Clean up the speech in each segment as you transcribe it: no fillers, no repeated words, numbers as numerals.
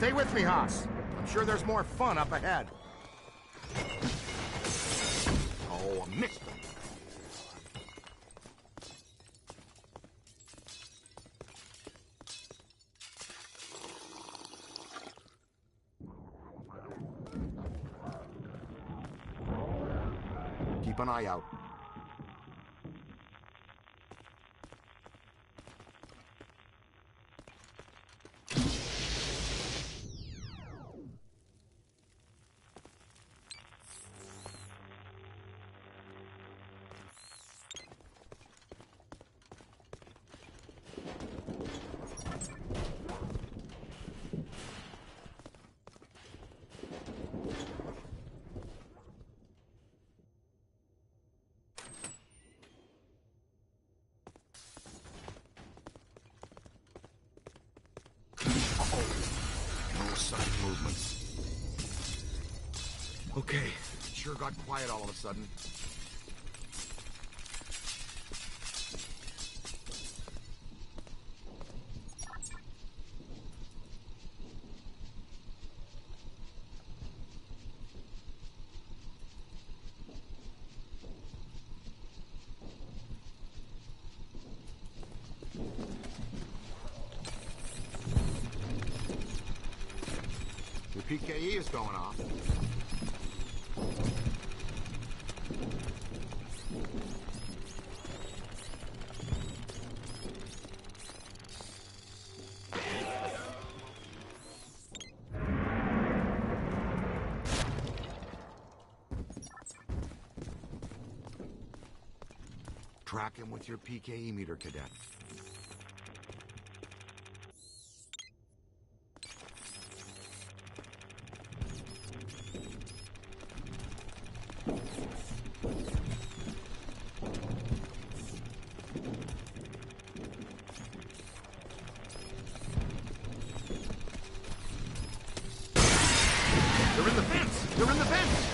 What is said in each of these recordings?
Stay with me, Haas. I'm sure there's more fun up ahead. Oh, I missed him. Keep an eye out. Okay, sure got quiet all of a sudden. Your PKE is going off. Track him with your PKE meter, Cadet. They're in the vents! They're in the vents!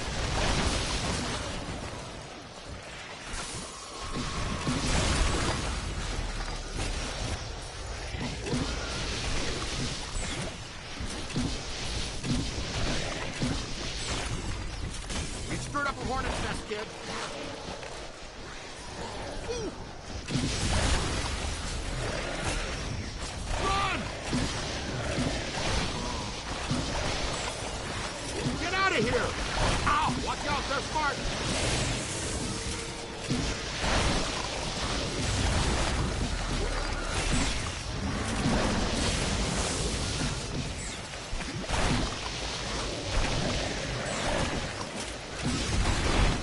We stirred up a hornet's nest, kid. Ooh. Run! Get out of here! Ow! Watch out, they're smart!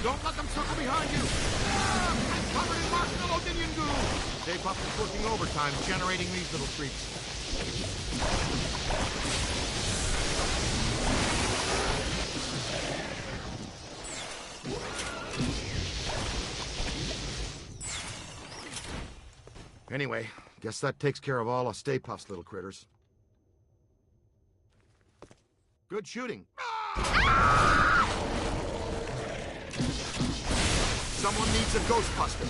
Don't let them circle behind you! Ah, I'm covered in marshmallow Indian goo! Stay Puft is working overtime, generating these little treats. Anyway, guess that takes care of all of Stay Puft's little critters. Good shooting. Someone needs a Ghostbuster.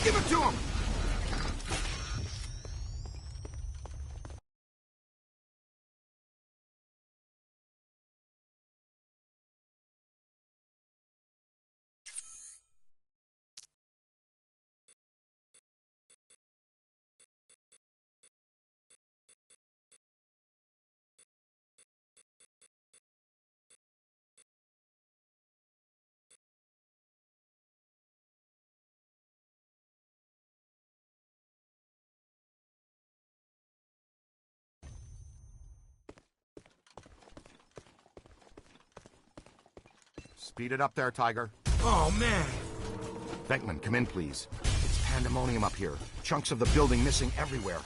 Give it to him! Speed it up there, Tiger. Oh, man. Venkman, come in, please. It's pandemonium up here. Chunks of the building missing everywhere.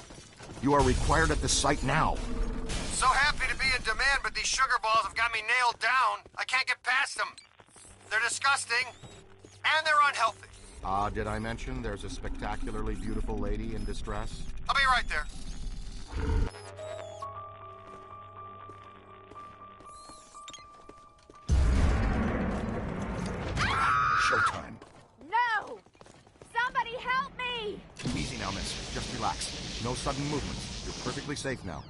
You are required at the site now. So happy to be in demand, but these sugar balls have got me nailed down. I can't get past them. They're disgusting, and they're unhealthy. Did I mention there's a spectacularly beautiful lady in distress? I'll be right there. sudden movements. You're perfectly safe now.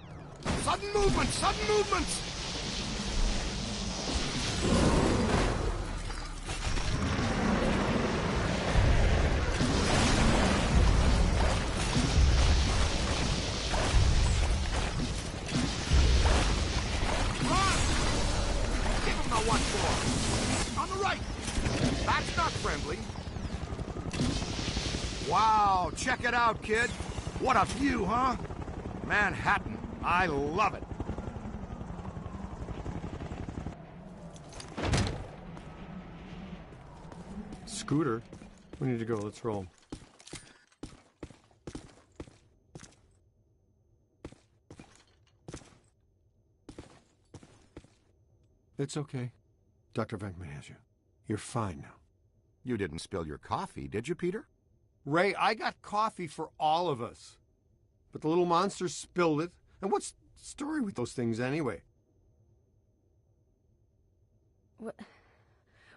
Sudden movements! Sudden movements! Run! Give him the what for. On the right. That's not friendly. Wow, check it out, kid. What a view, huh? Manhattan. I love it. Scooter? We need to go. Let's roll. It's okay. Dr. Venkman has you. You're fine now. You didn't spill your coffee, did you, Peter? Ray, I got coffee for all of us. But the little monster spilled it. And what's the story with those things anyway? What?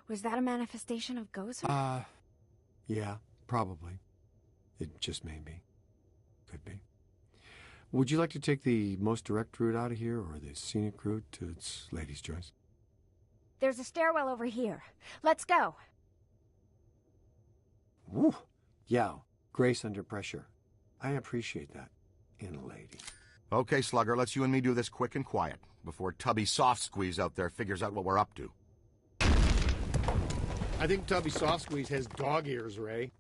Was that a manifestation of Gozer? Yeah, probably. It just may be. Could be. Would you like to take the most direct route out of here or the scenic route to its lady's choice? There's a stairwell over here. Let's go. Woo! Yeah, grace under pressure. I appreciate that in a lady. Okay, Slugger, let's you and me do this quick and quiet before Tubby Soft Squeeze out there figures out what we're up to. I think Tubby Soft Squeeze has dog ears, Ray.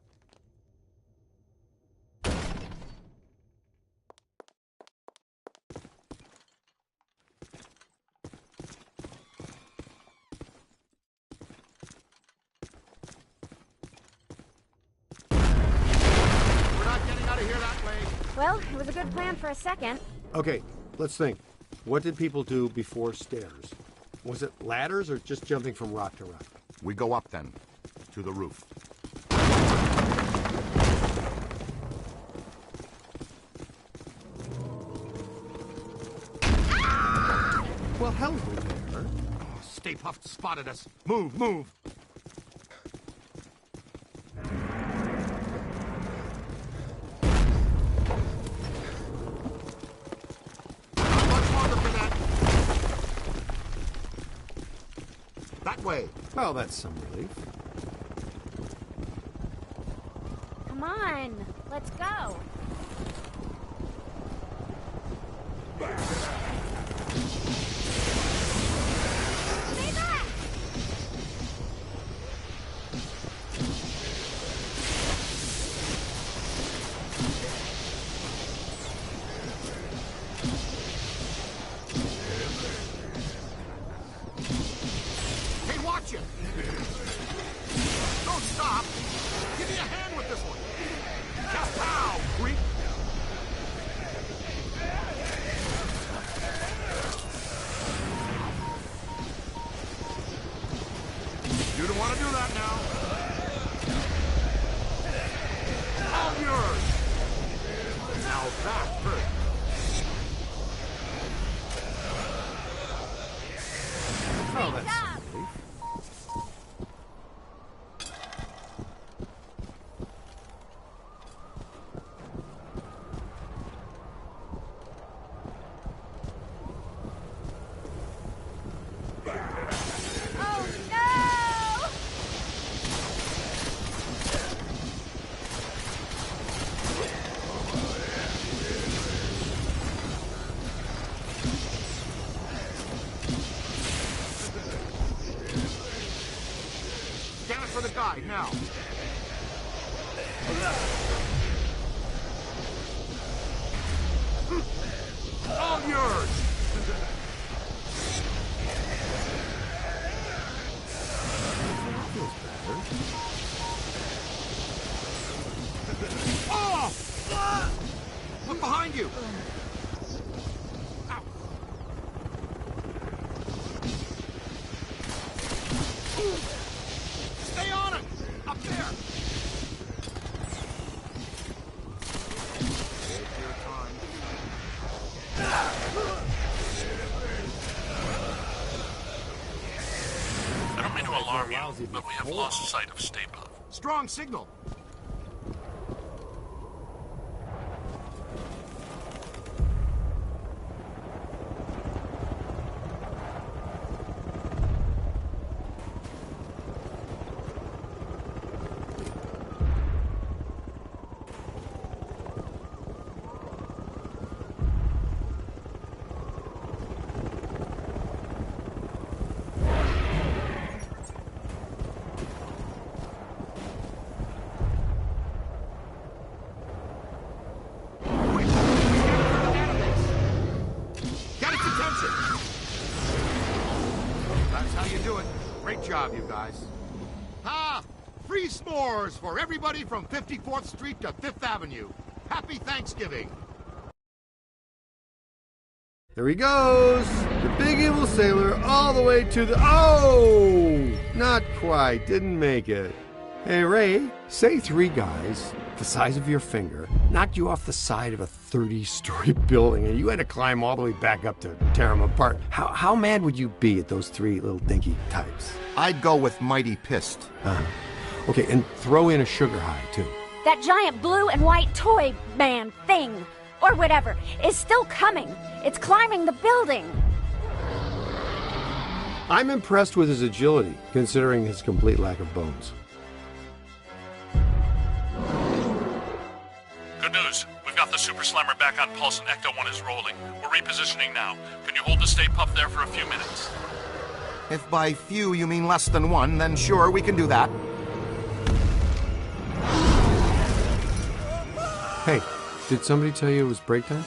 We're not getting out of here that way. Well, it was a good plan for a second. Okay, let's think. What did people do before stairs? Was it ladders or just jumping from rock to rock? We go up then, to the roof. Well, hello there. Oh, Stay Puft spotted us. Move, move. Not much longer for that. That way. Well, that's some relief. Come on, let's go. Stay back! Hey, watch it! Don't stop! Give me a hand with this one! Kapow, creep! You don't want to do that now. All yours! Now that hurt. Oh, that's job. some relief. Oh no! Scan it for the guide, now. All yours! Oh! Look behind you! Ow. Stay on it! Up there! Take your time. I don't mean to alarm you, but we have lost sight of Stay Puft. Strong signal. attention. That's how you do it. Great job, you guys. Free s'mores for everybody from 54th Street to 5th Avenue. Happy Thanksgiving. There he goes! The big evil sailor all the way to the... Oh! Not quite. Didn't make it. Hey, Ray, say 3 guys, the size of your finger, knocked you off the side of a 30-story building and you had to climb all the way back up to tear them apart. How mad would you be at those 3 little dinky types? I'd go with mighty pissed. Okay, and throw in a sugar high, too. That giant blue and white toy man thing, or whatever, is still coming. It's climbing the building. I'm impressed with his agility, considering his complete lack of bones. Good news. We've got the Super Slammer back on pulse and Ecto-1 is rolling. We're repositioning now. Can you hold the Stay Puft there for a few minutes? If by few you mean less than 1, then sure, we can do that. Hey, did somebody tell you it was break time?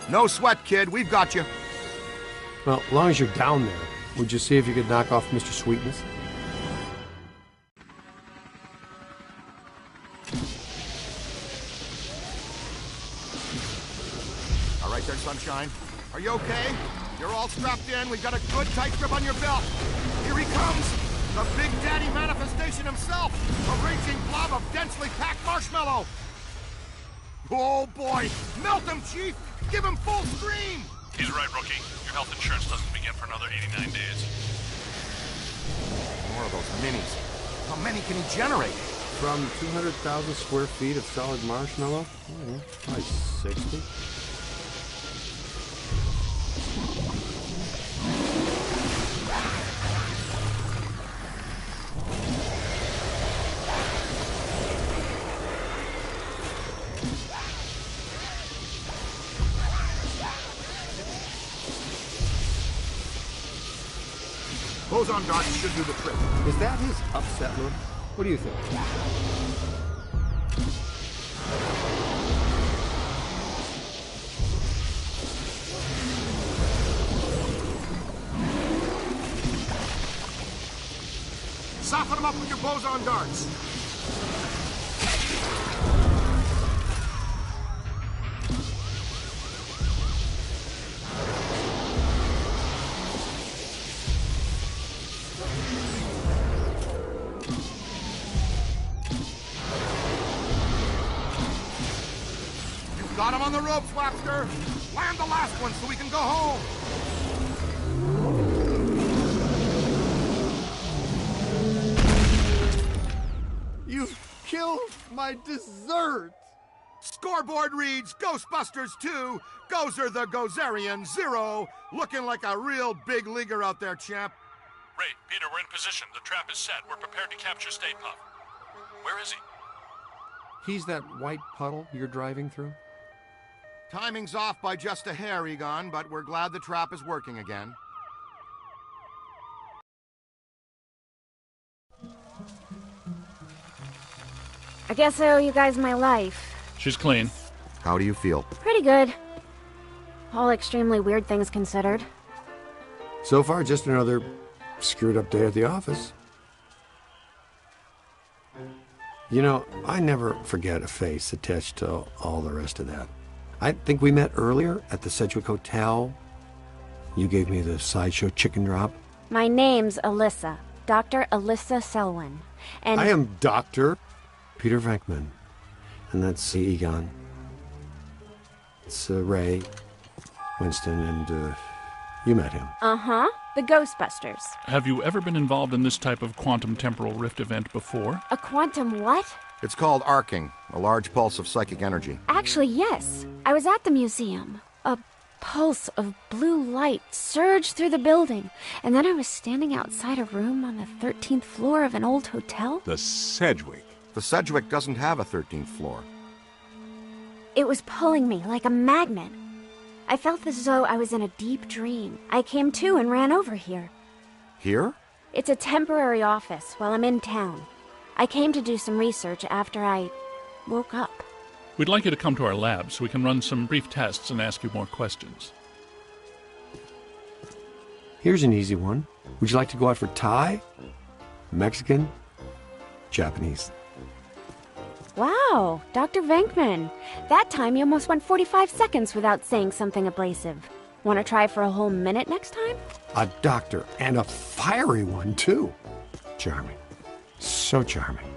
No sweat, kid. We've got you. Well, as long as you're down there, would you see if you could knock off Mr. Sweetness? All right there, Sunshine. Are you okay? You're all strapped in. We've got a good tight grip on your belt. Here he comes. The Big Daddy manifestation himself. A raging blob of densely packed marshmallow. Oh, boy. Melt him, Chief. Give him full scream. He's right, Rookie. Your health insurance doesn't begin for another 89 days. More of those minis. How many can he generate? From 200,000 square feet of solid marshmallow? Probably 60. Boson darts should do the trick. Is that his upset look? What do you think? Soften him up with your boson darts. Got him on the ropes, Wapster. Land the last one so we can go home. You killed my dessert! Scoreboard reads Ghostbusters 2, Gozer the Gozerian 0. Looking like a real big leaguer out there, champ. Ray, Peter, we're in position. The trap is set. We're prepared to capture Stay Puft. Where is he? He's that white puddle you're driving through? Timing's off by just a hair, Egon, but we're glad the trap is working again. I guess I owe you guys my life. She's clean. How do you feel? Pretty good. All extremely weird things considered. So far, just another screwed up day at the office. You know, I never forget a face attached to all the rest of that. I think we met earlier at the Sedgwick Hotel. You gave me the sideshow chicken drop. My name's Alyssa. Dr. Alyssa Selwyn. And I am Dr. Peter Venkman. And that's Egon. It's Ray, Winston, and you met him. Uh-huh. The Ghostbusters. Have you ever been involved in this type of quantum temporal rift event before? A quantum what? It's called arcing, a large pulse of psychic energy. Actually, yes. I was at the museum. A pulse of blue light surged through the building, and then I was standing outside a room on the 13th floor of an old hotel. The Sedgwick. The Sedgwick doesn't have a 13th floor. It was pulling me like a magnet. I felt as though I was in a deep dream. I came to and ran over here. Here? It's a temporary office while I'm in town. I came to do some research after I woke up. We'd like you to come to our lab so we can run some brief tests and ask you more questions. Here's an easy one. Would you like to go out for Thai? Mexican? Japanese? Wow, Dr. Venkman. That time you almost went 45 seconds without saying something abrasive. Want to try for a whole minute next time? A doctor, and a fiery one, too. Charming. So charming.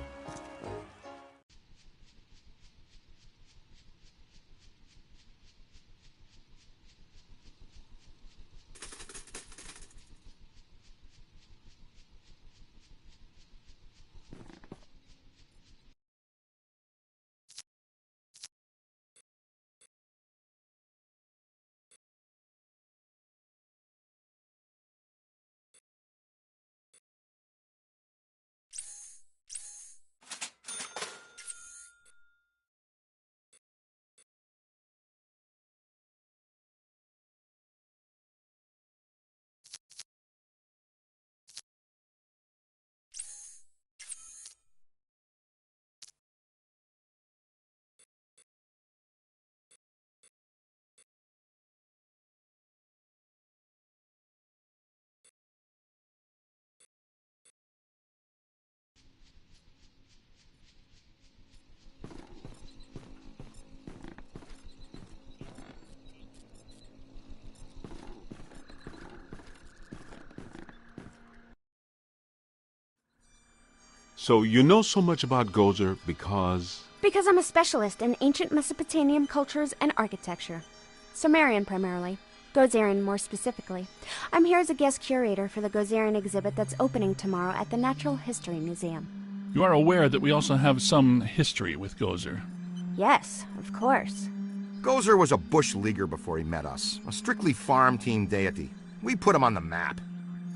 So you know so much about Gozer because... Because I'm a specialist in ancient Mesopotamian cultures and architecture. Sumerian primarily. Gozerian more specifically. I'm here as a guest curator for the Gozerian exhibit that's opening tomorrow at the Natural History Museum. You are aware that we also have some history with Gozer. Yes, of course. Gozer was a bush leaguer before he met us. A strictly farm team deity. We put him on the map.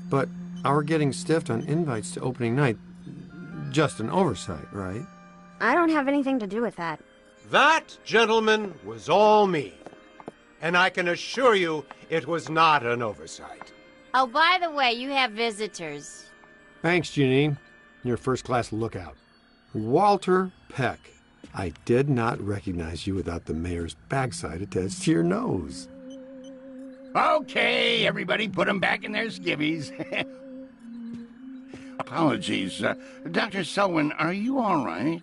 But our getting stiffed on invites to opening night, just an oversight, right? I don't have anything to do with that. That, gentlemen, was all me. And I can assure you it was not an oversight. Oh, by the way, you have visitors. Thanks, Janine. You're a first-class lookout. Walter Peck. I did not recognize you without the mayor's backside attached to your nose. Okay, everybody put them back in their skivvies. Apologies. Dr. Selwyn, are you all right?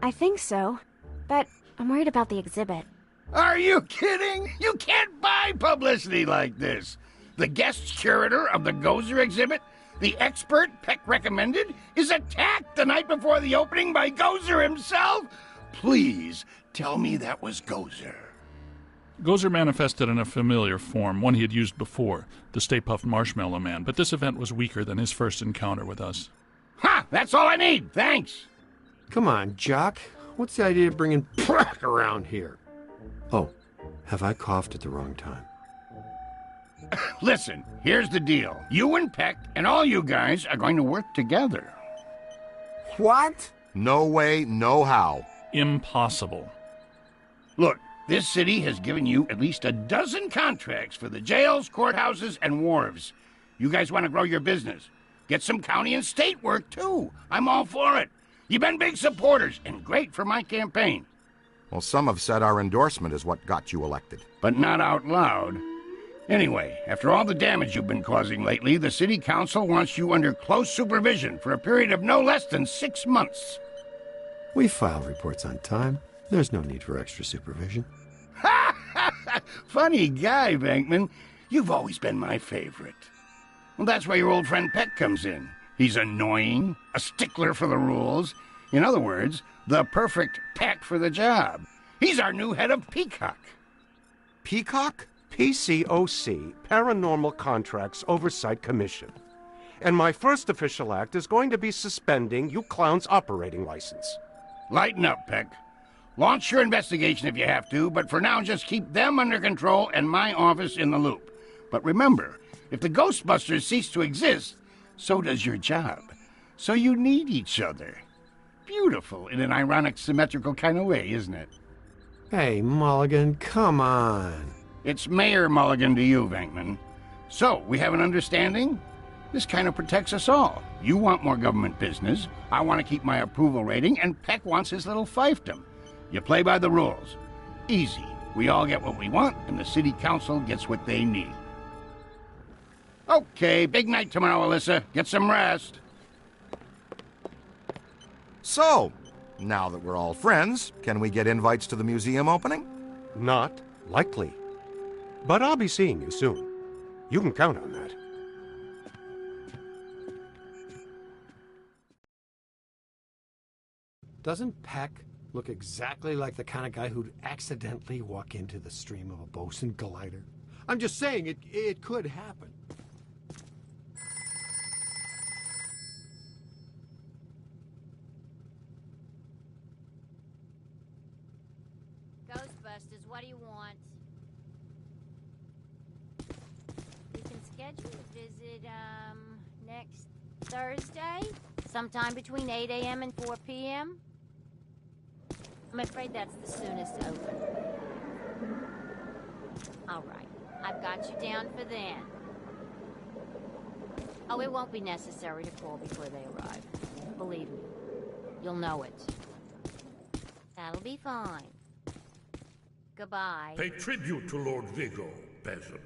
I think so, but I'm worried about the exhibit. Are you kidding? You can't buy publicity like this. The guest curator of the Gozer exhibit, the expert Peck recommended, is attacked the night before the opening by Gozer himself? Please tell me that was Gozer. Gozer manifested in a familiar form, one he had used before, the Stay Puft Marshmallow Man, but this event was weaker than his first encounter with us. Ha! That's all I need, thanks. Come on, Jock. What's the idea of bringing Peck around here? Oh, have I coughed at the wrong time? Listen, here's the deal. You and Peck and all you guys are going to work together. What? No way, no how. Impossible. Look, this city has given you at least a dozen contracts for the jails, courthouses, and wharves. You guys want to grow your business. Get some county and state work, too. I'm all for it. You've been big supporters and great for my campaign. Well, some have said our endorsement is what got you elected. But not out loud. Anyway, after all the damage you've been causing lately, the city council wants you under close supervision for a period of no less than 6 months. We file reports on time. There's no need for extra supervision. Funny guy, Venkman. You've always been my favorite. Well, that's where your old friend Peck comes in. He's annoying, a stickler for the rules. In other words, the perfect Peck for the job. He's our new head of Peacock. Peacock? PCOC, Paranormal Contracts Oversight Commission. And my first official act is going to be suspending you clowns' operating license. Lighten up, Peck. Launch your investigation if you have to, but for now just keep them under control and my office in the loop. But remember, if the Ghostbusters cease to exist, so does your job. So you need each other. Beautiful in an ironic, symmetrical kind of way, isn't it? Hey, Mulligan, come on. It's Mayor Mulligan to you, Venkman. So, we have an understanding? This kind of protects us all. You want more government business, I want to keep my approval rating, and Peck wants his little fiefdom. You play by the rules. Easy. We all get what we want, and the city council gets what they need. Okay, big night tomorrow, Alyssa. Get some rest. So, now that we're all friends, can we get invites to the museum opening? Not likely. But I'll be seeing you soon. You can count on that. Doesn't Peck look exactly like the kind of guy who'd accidentally walk into the stream of a Bosun glider? I'm just saying, it could happen. Ghostbusters, what do you want? We can schedule a visit, next Thursday? Sometime between 8 a.m. and 4 p.m.? I'm afraid that's the soonest open. All right, I've got you down for then. Oh, it won't be necessary to call before they arrive. Believe me, you'll know it. That'll be fine. Goodbye. Pay tribute to Lord Vigo, peasant.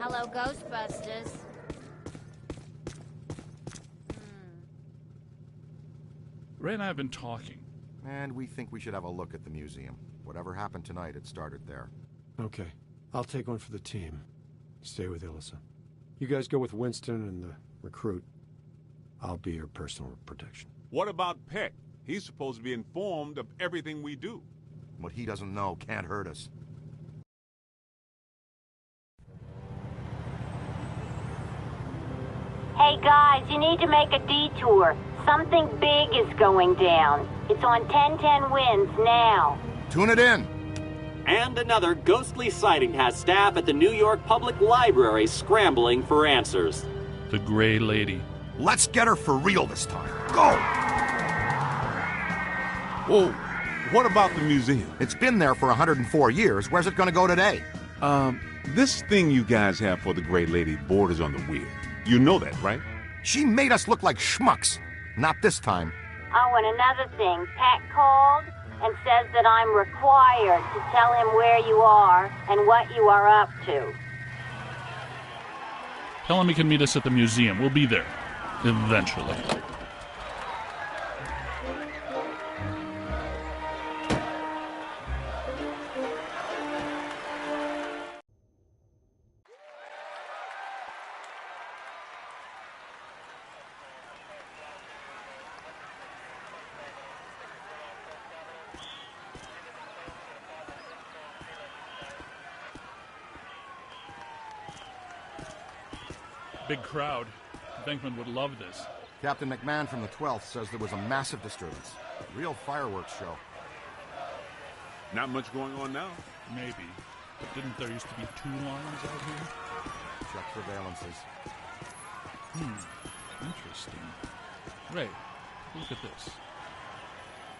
Hello, Ghostbusters. Ray and I have been talking. And we think we should have a look at the museum. Whatever happened tonight, it started there. Okay, I'll take one for the team. Stay with Alyssa. You guys go with Winston and the recruit. I'll be your personal protection. What about Peck? He's supposed to be informed of everything we do. What he doesn't know can't hurt us. Hey guys, you need to make a detour. Something big is going down. It's on 1010 Winds now. Tune it in. And another ghostly sighting has staff at the New York Public Library scrambling for answers. The Gray Lady. Let's get her for real this time. Go! Whoa, what about the museum? It's been there for 104 years. Where's it going to go today? This thing you guys have for the Gray Lady borders on the weird. You know that, right? She made us look like schmucks. Not this time. Oh, and another thing. Pat called and says that I'm required to tell him where you are and what you are up to. Tell him he can meet us at the museum. We'll be there. Eventually. Big crowd. Venkman would love this. Captain McMahon from the 12th says there was a massive disturbance. Real fireworks show. Not much going on now. Maybe. But didn't there used to be 2 lines out here? Check surveillances. Interesting. Ray, look at this.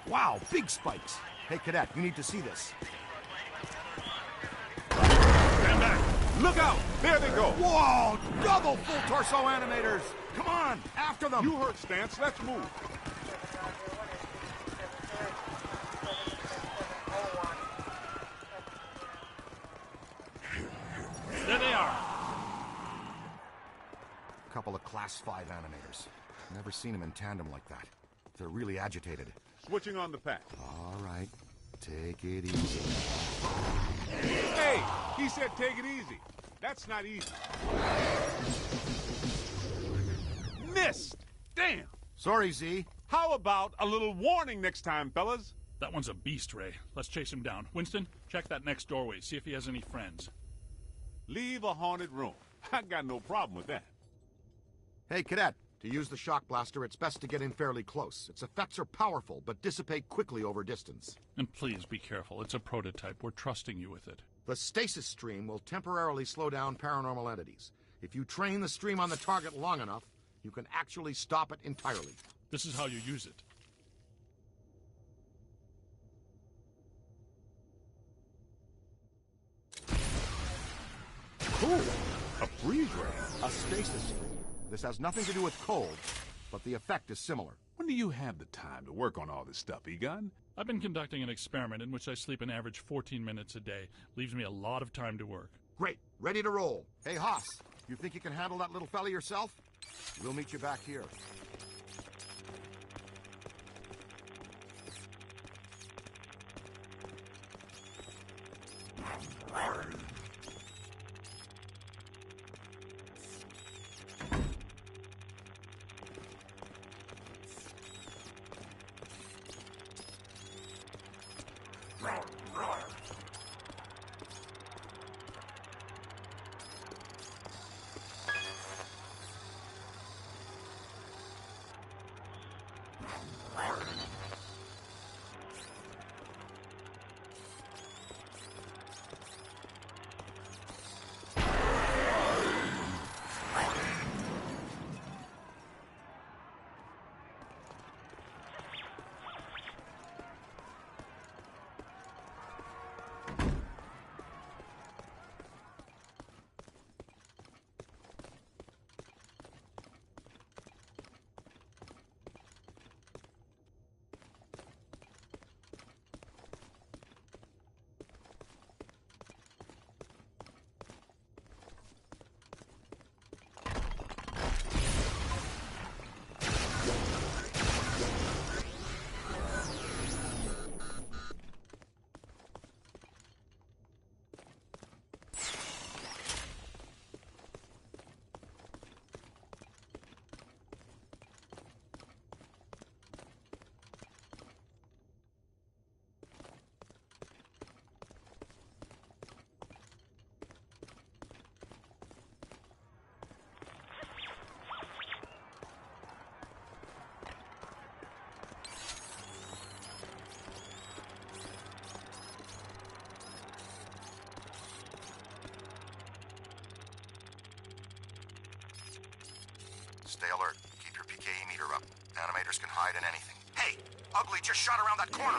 Wow, big spikes. Hey, Cadet, you need to see this. Stand back! Look out! There they go! Whoa! Double full torso animators! Come on, after them! You heard Stance, let's move. There they are! A couple of Class 5 animators. Never seen them in tandem like that. They're really agitated. Switching on the pack. All right, take it easy. Hey, he said take it easy. That's not easy. Missed! Damn! Sorry, Z. How about a little warning next time, fellas? That one's a beast, Ray. Let's chase him down. Winston, check that next doorway. See if he has any friends. Leave a haunted room. I got no problem with that. Hey, Cadet. To use the shock blaster, it's best to get in fairly close. Its effects are powerful, but dissipate quickly over distance. And please be careful. It's a prototype. We're trusting you with it. The stasis stream will temporarily slow down paranormal entities. If you train the stream on the target long enough, you can actually stop it entirely. This is how you use it. Cool! A freeze ray? A stasis stream. This has nothing to do with cold, but the effect is similar. When do you have the time to work on all this stuff, Egon? I've been conducting an experiment in which I sleep an average 14 minutes a day. Leaves me a lot of time to work. Great. Ready to roll. Hey, Haas, you think you can handle that little fella yourself? We'll meet you back here. Stay alert. Keep your PKE meter up. Animators can hide in anything. Hey! Ugly just shot around that corner!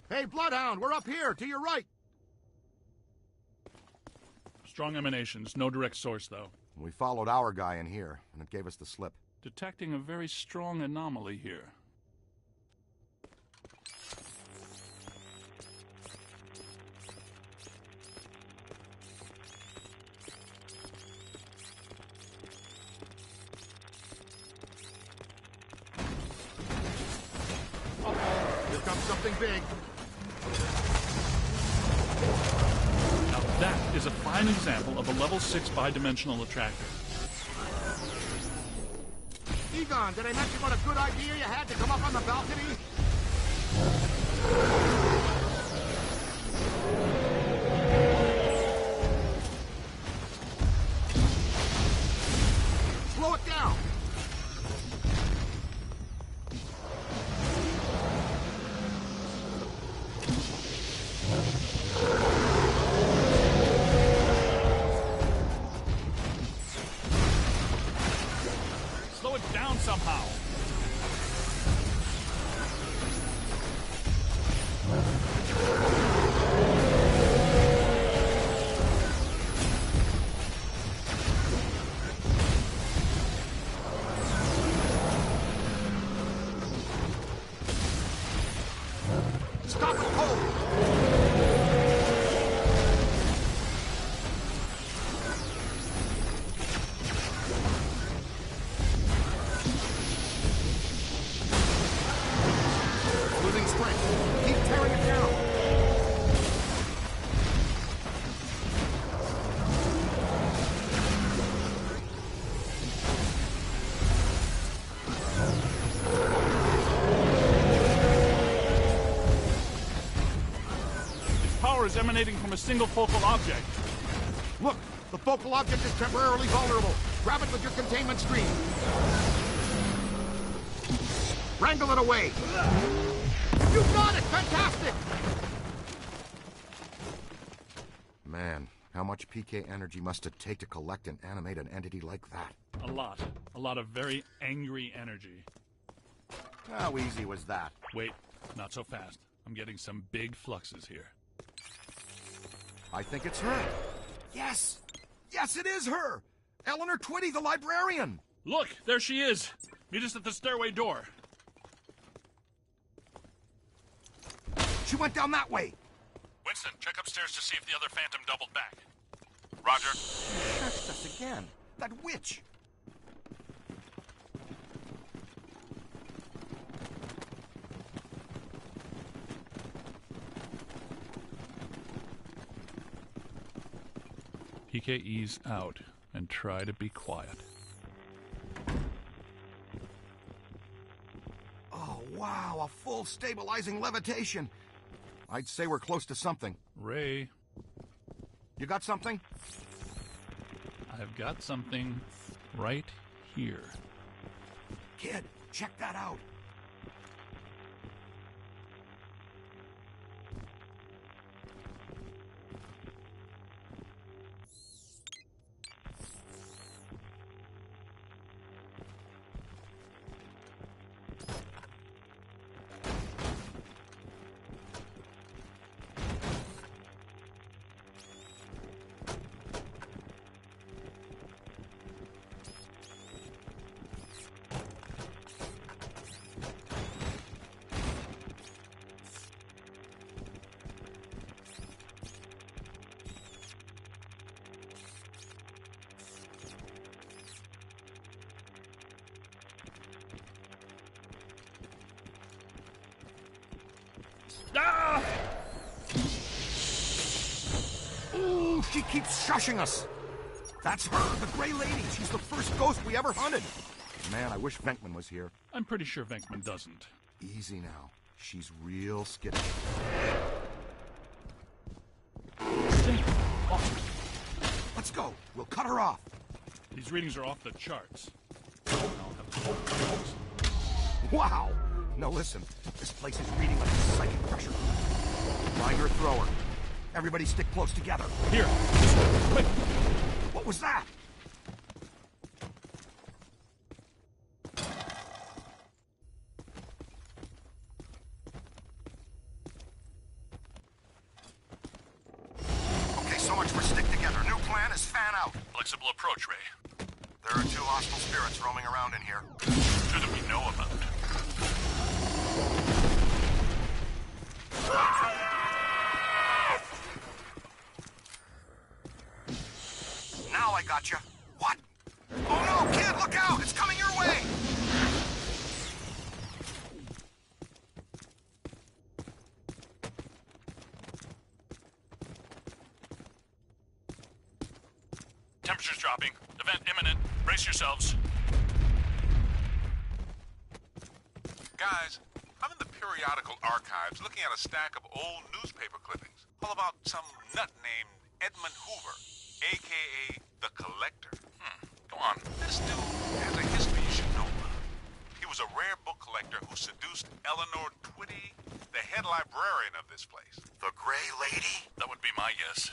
Hey, Bloodhound, we're up here, to your right! Strong emanations. No direct source, though. We followed our guy in here, and it gave us the slip. Detecting a very strong anomaly here. Uh-oh, here comes something big. Now that is a fine example of a level 6 bidimensional attractor. Egon, did I mention what a good idea you had to come up on the balcony? Slow it down! Slow it down somehow. It's emanating from a single focal object. Look, the focal object is temporarily vulnerable. Grab it with your containment screen. Wrangle it away. You got it! Fantastic! Man, how much PK energy must it take to collect and animate an entity like that? A lot. A lot of very angry energy. How easy was that? Wait, not so fast. I'm getting some big fluxes here. I think it's her. Yes! Yes, it is her! Eleanor Twitty, the librarian! Look, there she is! Meet us at the stairway door. She went down that way! Winston, check upstairs to see if the other phantom doubled back. Roger. She shushed us again. That witch! PK, ease out and try to be quiet. Oh, wow, a full stabilizing levitation. I'd say we're close to something. Ray. You got something? I've got something right here. Kid, check that out. Ah! Ooh, she keeps shushing us. That's her, the Gray Lady. She's the first ghost we ever hunted. Man, I wish Venkman was here. I'm pretty sure Venkman doesn't. Easy now. She's real skittish. Let's go. We'll cut her off. These readings are off the charts. Wow. Now listen, this place is reading like a psychic pressure. Find her thrower. Everybody stick close together. Here, this way, quick. What was that? Okay, so much for stick together. New plan is fan out. Flexible approach, Ray. There are 2 hostile spirits roaming around in here. 2 that we know about. Now I got you. What? Oh no, kid, look out! It's coming your way! Temperature's dropping. Event imminent. Brace yourselves. Guys, I'm in the periodical archives looking at a stack of old newspaper clippings, all about some nut named Edmund Hoover, a.k.a. the Collector. Go on. This dude has a history you should know about. He was a rare book collector who seduced Eleanor Twitty, the head librarian of this place. The Gray Lady? That would be my guess.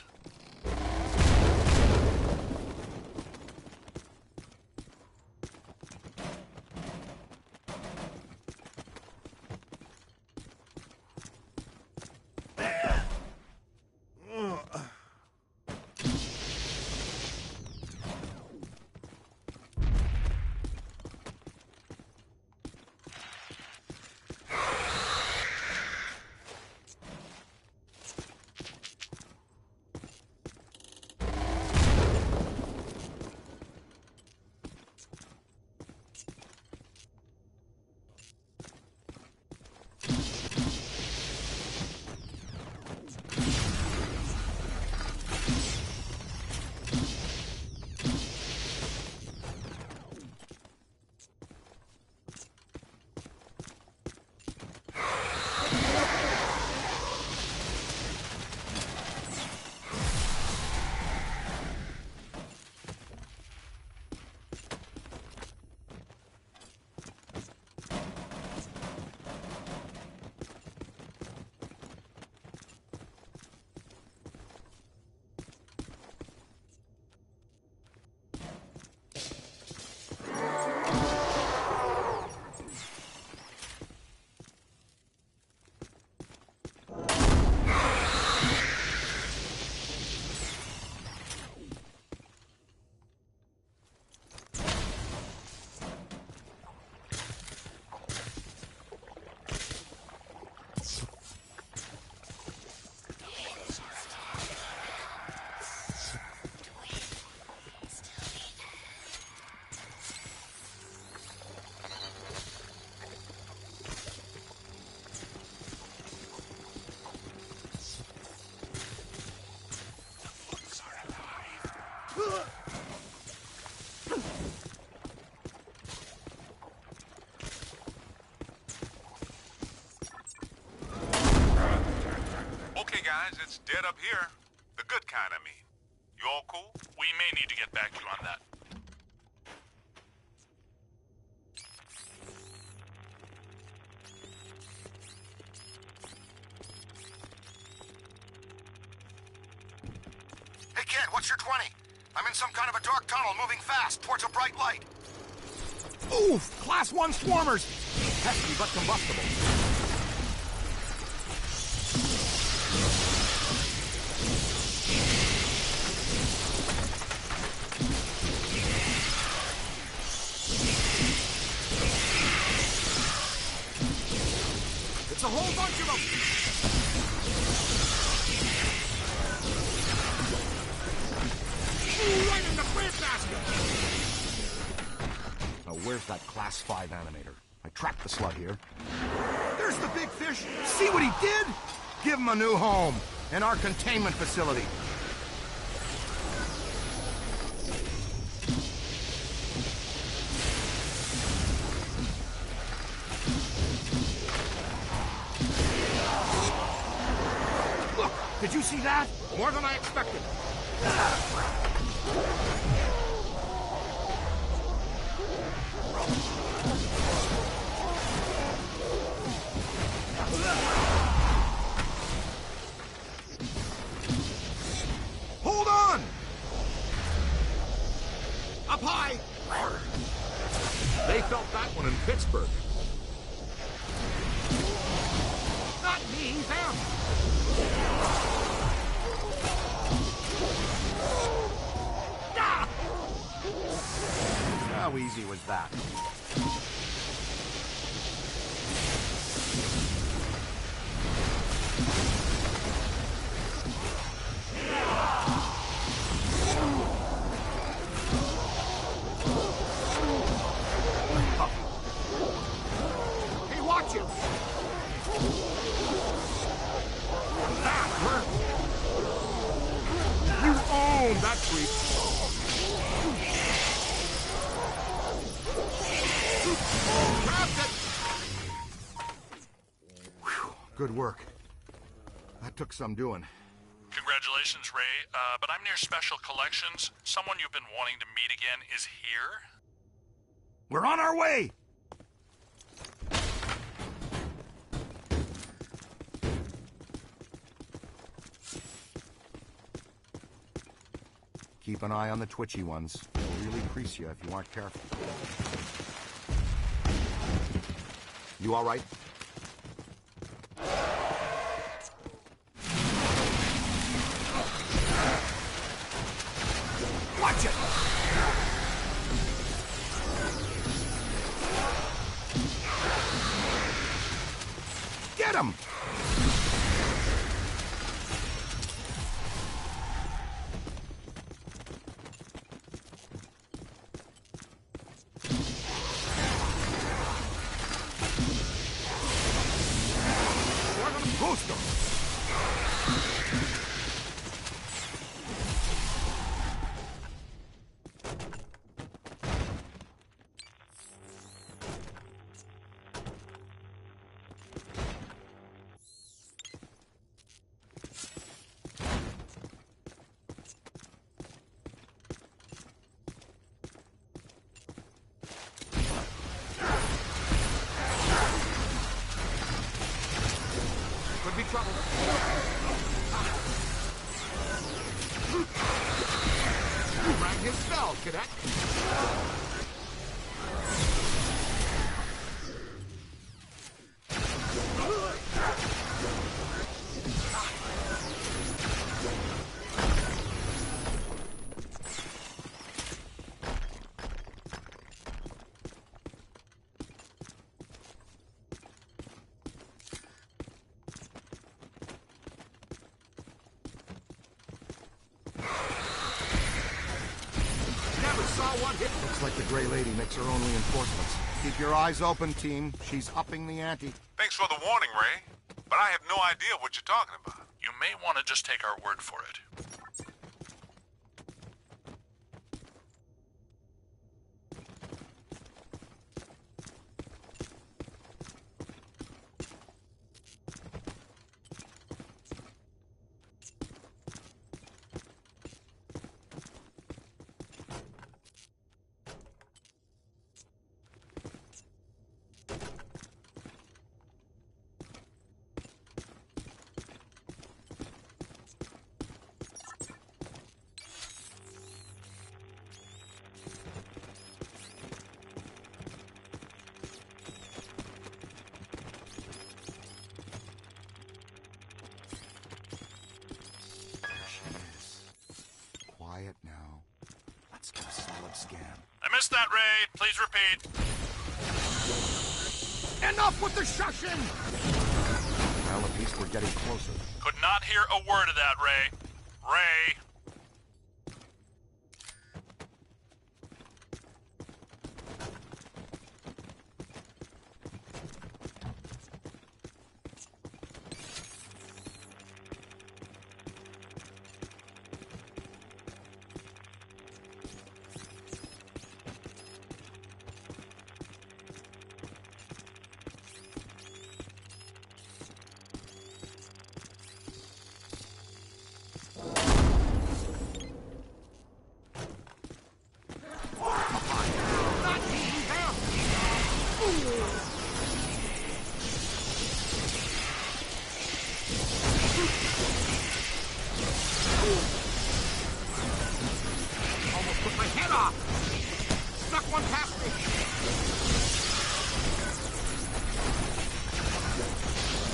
set up here. The good kind, I mean. You all cool? We may need to get back to you on that. Hey, kid, what's your 20? I'm in some kind of a dark tunnel moving fast towards a bright light. Oof! Class 1 swarmers! Pesky but combustible. It's a whole bunch of them! Ooh, right in the breadbasket! Now, where's that Class 5 animator? I tracked the slug here. There's the big fish! See what he did? Give him a new home in our containment facility. Look, did you see that? More than I expected. Hold on! Up high! They felt that one in Pittsburgh. Not me, them! Ah! How easy was that? Hey, watch it! That hurt! You own that creep! Grabbed it! Whew, good work. That took some doing. Congratulations, Ray. But I'm near Special Collections. Someone you've been wanting to meet again is here. We're on our way! Keep an eye on the twitchy ones. They'll really crease you if you aren't careful. You all right? Watch it! Get him! We're gonna boost them! Could be trouble. You rang his bell, cadet. One hit. Looks like the Gray Lady makes her own reinforcements. Keep your eyes open, team. She's upping the ante. Thanks for the warning, Ray. But I have no idea what you're talking about. You may want to just take our word for it. quiet now. Let's get a solid scan. I missed that, Ray. Please repeat. Enough with the shushing! Well, at least we're getting closer. Could not hear a word of that, Ray. Ray. Almost put my head off! Snuck one past me!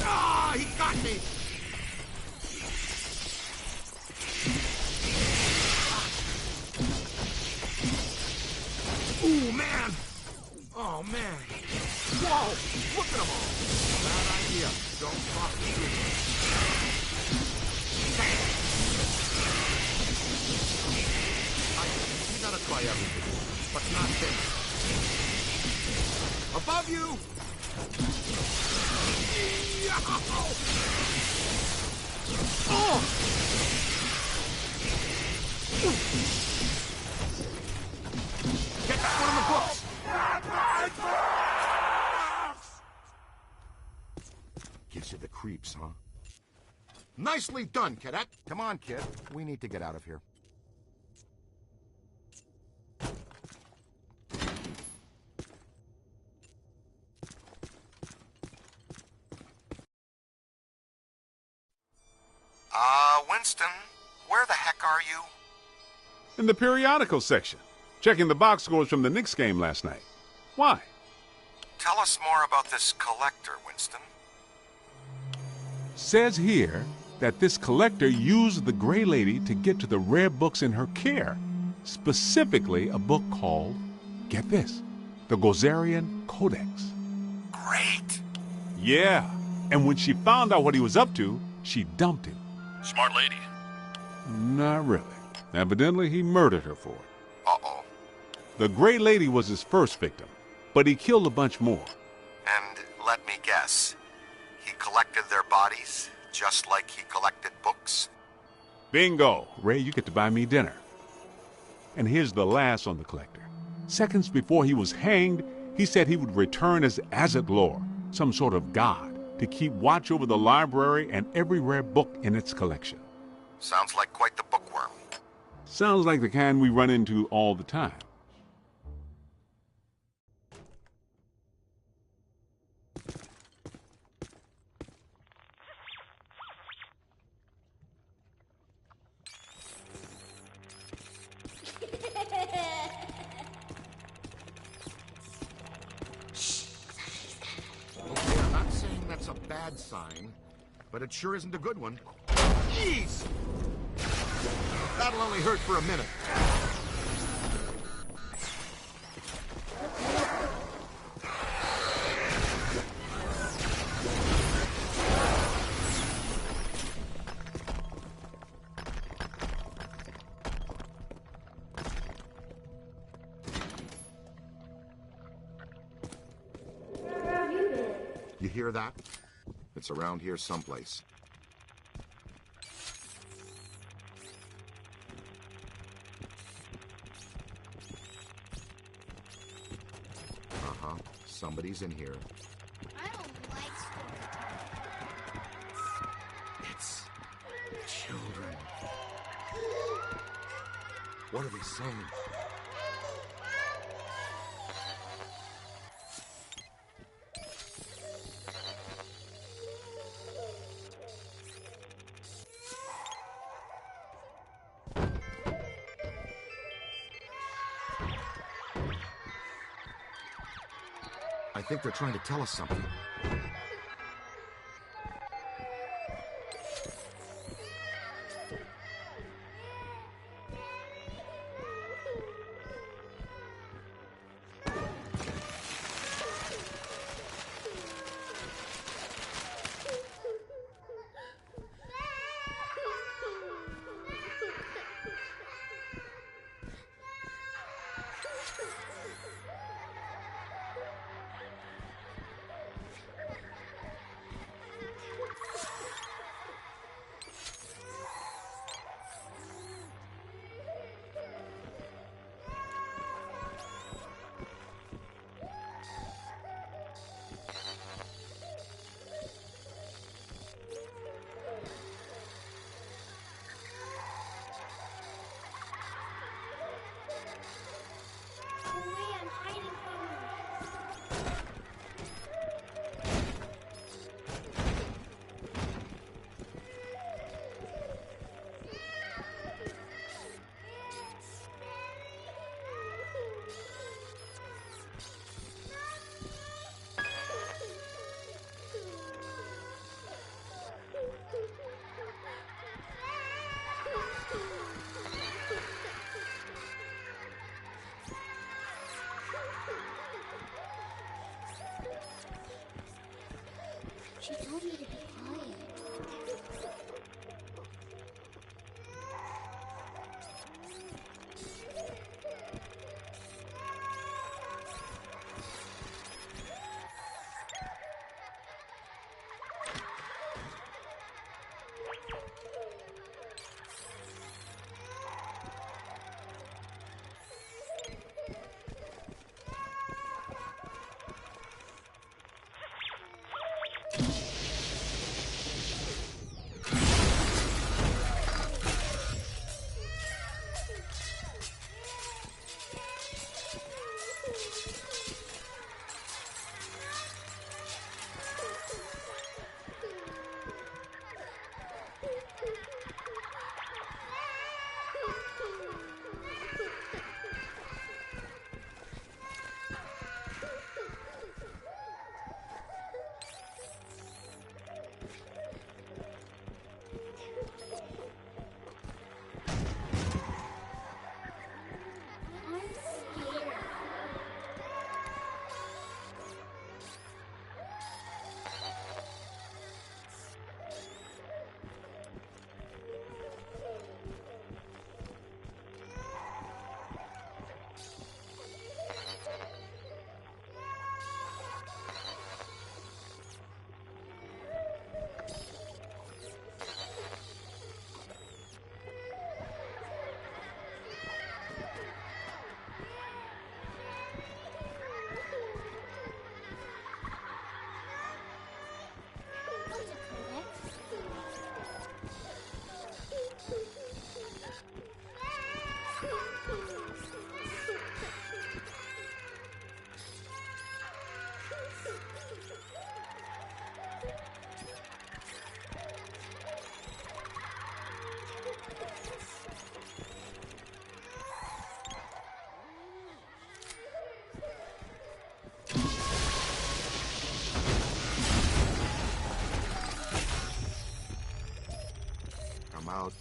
Ah, he got me! Ooh, man! Oh, man! Whoa! Look at them all! Bad idea. Don't cross the street. You gotta try everything, but not this. Above you! Oh! Get that one in the books! Gives you the creeps, huh? Nicely done, cadet. Come on, kid. We need to get out of here. Winston, where the heck are you? In the periodical section, checking the box scores from the Knicks game last night. Why? Tell us more about this collector, Winston. Says here that this collector used the Gray Lady to get to the rare books in her care. Specifically, a book called, get this, the Gozerian Codex. Great. Yeah, and when she found out what he was up to, she dumped him. Smart lady. Not really. Evidently, he murdered her for it. Uh-oh. The Gray Lady was his first victim, but he killed a bunch more. And let me guess, he collected their bodies, just like he collected books? Bingo! Ray, you get to buy me dinner. And here's the last on the collector. Seconds before he was hanged, he said he would return as Azathlor, some sort of god, to keep watch over the library and every rare book in its collection. Sounds like quite the bookworm. Sounds like the kind we run into all the time. Okay, I'm not saying that's a bad sign, but it sure isn't a good one. Jeez! That'll only hurt for a minute. You hear that? It's around here someplace. Uh-huh. Somebody's in here. I don't like It's children. What are they saying? I think they're trying to tell us something. She told me to be quiet.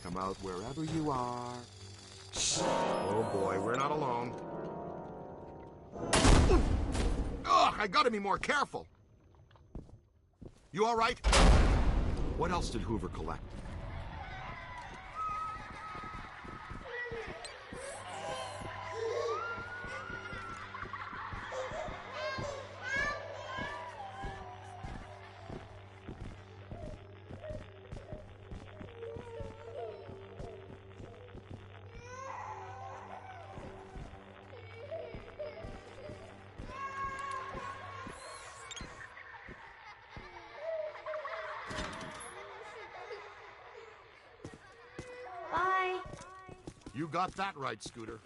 Come out wherever you are. Oh boy, we're not alone. Ugh, I gotta be more careful. You all right? What else did Hoover collect? Bye. You got that right, Scooter.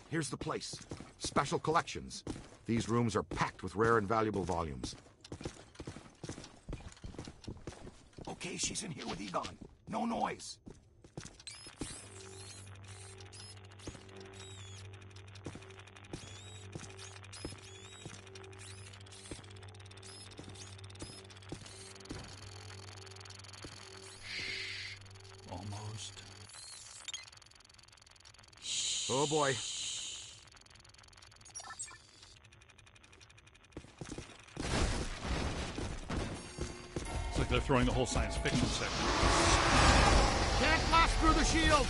Here's the place. Special collections. These rooms are packed with rare and valuable volumes. Okay, she's in here with Egon. No noise. Almost. Oh boy. It's like they're throwing the whole science fiction section. Can't blast through the shield!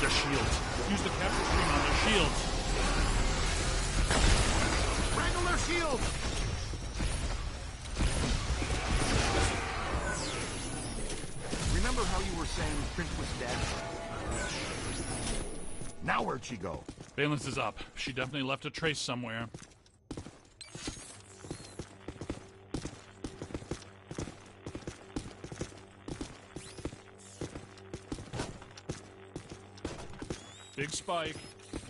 Their shields. Use the capture stream on their shields. Wrangle their shields! Remember how you were saying Prince was dead? Now where'd she go? Valence is up. She definitely left a trace somewhere. Big spike.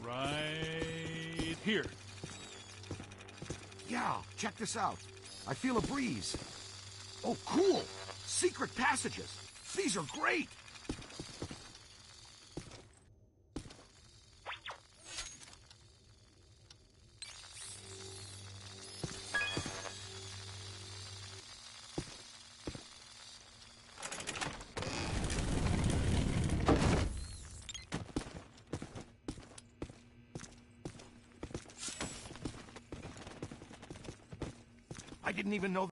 Right here. Yeah, check this out. I feel a breeze. Oh, cool! Secret passages. These are great! I didn't even know.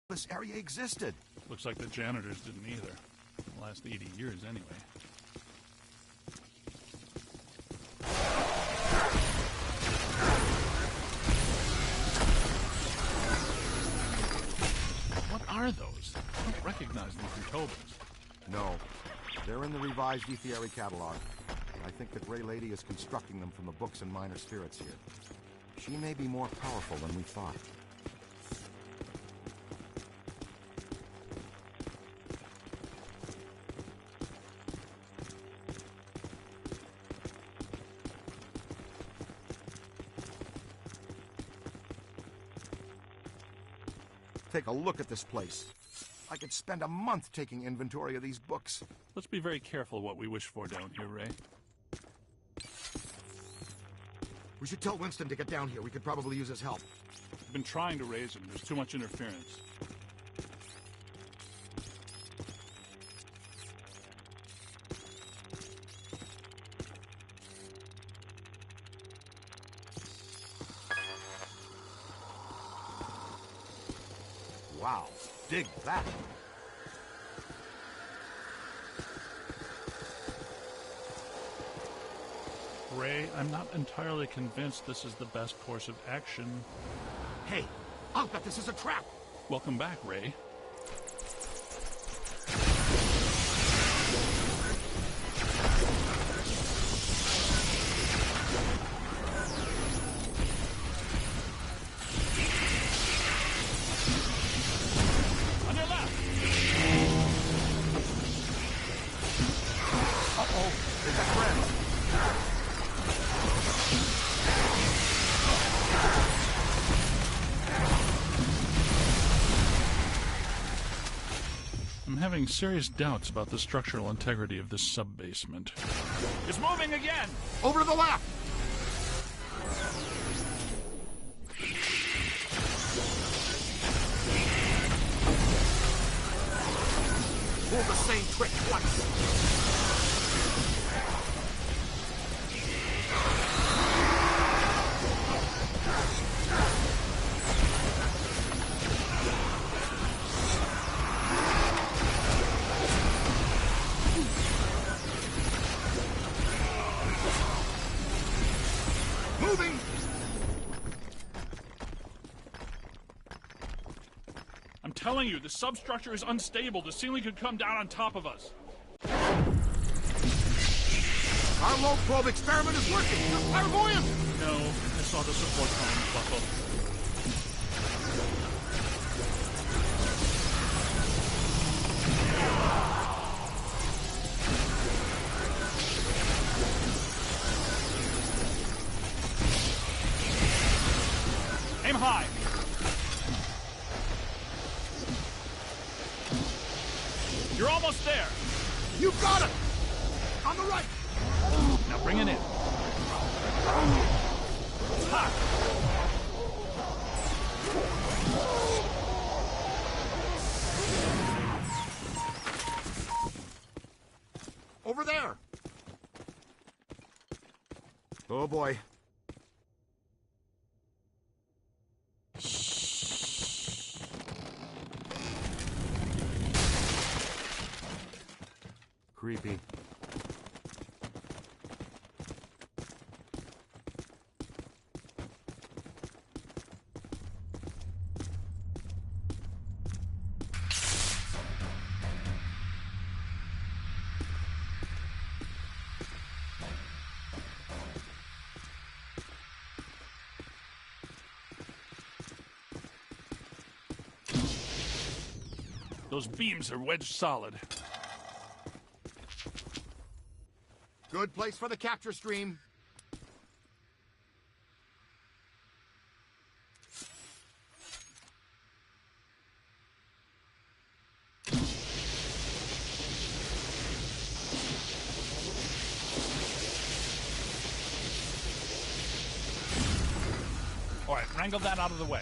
This area existed. Looks like the janitors didn't either. The last 80 years, anyway. What are those? I don't recognize them from Tobin's. No. They're in the revised Ethiary catalog. I think the Grey Lady is constructing them from the books and minor spirits here. She may be more powerful than we thought. Take a look at this place. I could spend a month taking inventory of these books. Let's be very careful what we wish for down here, Ray. We should tell Winston to get down here. We could probably use his help. I've been trying to raise him. There's too much interference. Wow, dig that. Ray, I'm not entirely convinced this is the best course of action. Hey, I'll bet this is a trap. Welcome back, Ray. I'm having serious doubts about the structural integrity of this sub-basement. It's moving again! Over to the left! Pull the same trick twice. Moving! I'm telling you, the substructure is unstable. The ceiling could come down on top of us. Our low probe experiment is working. You're clairvoyant! No, I saw the support column buckle. Aim high! You're almost there! You got it! On the right! Now bring it in. Ha! Over there! Oh boy. Creepy. Those beams are wedged solid. Good place for the capture stream. All right, wrangle that out of the way.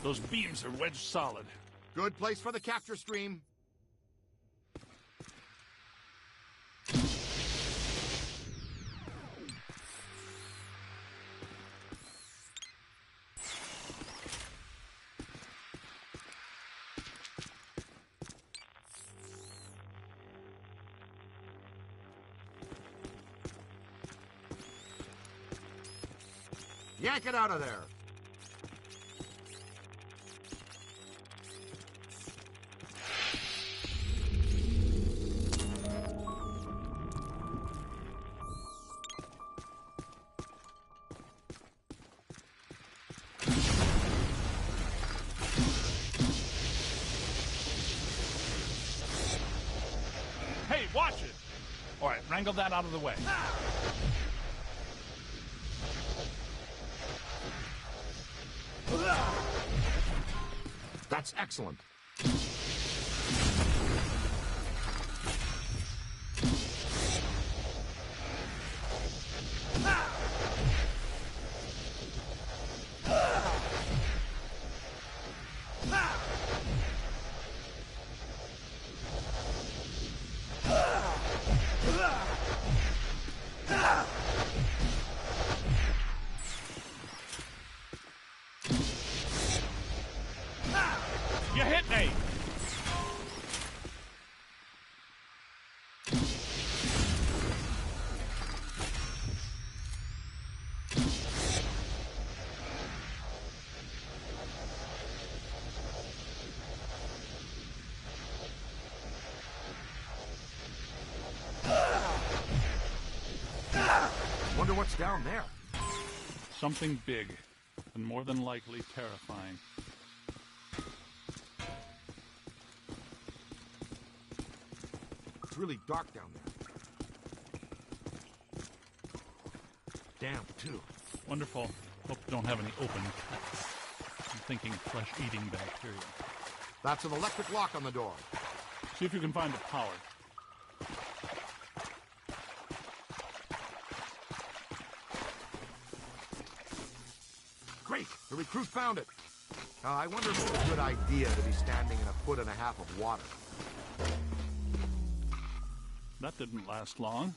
Those beams are wedged solid. Good place for the capture stream. Yank it out of there. Hey, watch it! All right, wrangle that out of the way. That's excellent. You hit me! Wonder what's down there. Something big, and more than likely terrifying. It's really dark down there. Damp, too. Wonderful. Hope you don't have any open cuts. I'm thinking flesh-eating bacteria. That's an electric lock on the door. See if you can find the power. Great! The recruit found it. I wonder if it's a good idea to be standing in 1.5 foot of water. That didn't last long.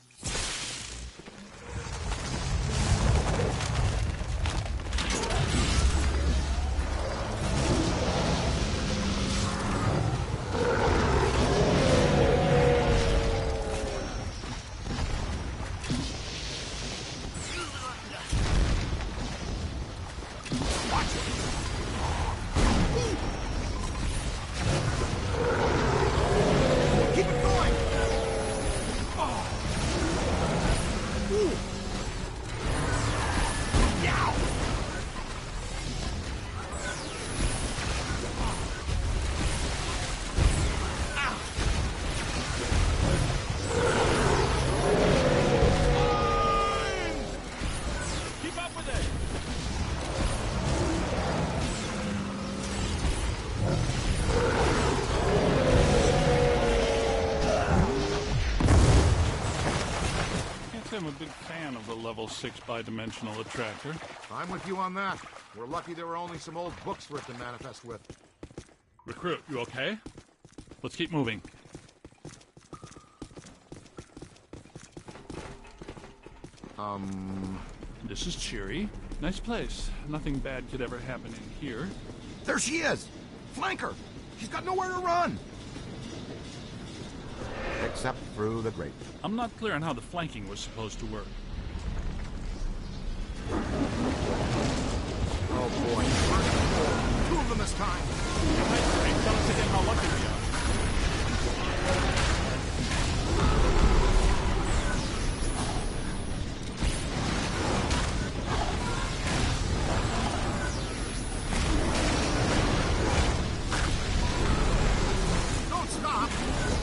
Keep it going! Keep up with it! Can't say I'm a big fan of the level 6 bidimensional attractor. I'm with you on that. We're lucky there were only some old books for it to manifest with. Recruit, you okay? Let's keep moving. This is cheery. Nice place. Nothing bad could ever happen in here. There she is! Flank her! She's got nowhere to run! Except through the grate. I'm not clear on how the flanking was supposed to work. time. Hey, tell us again how lucky we are. Don't stop!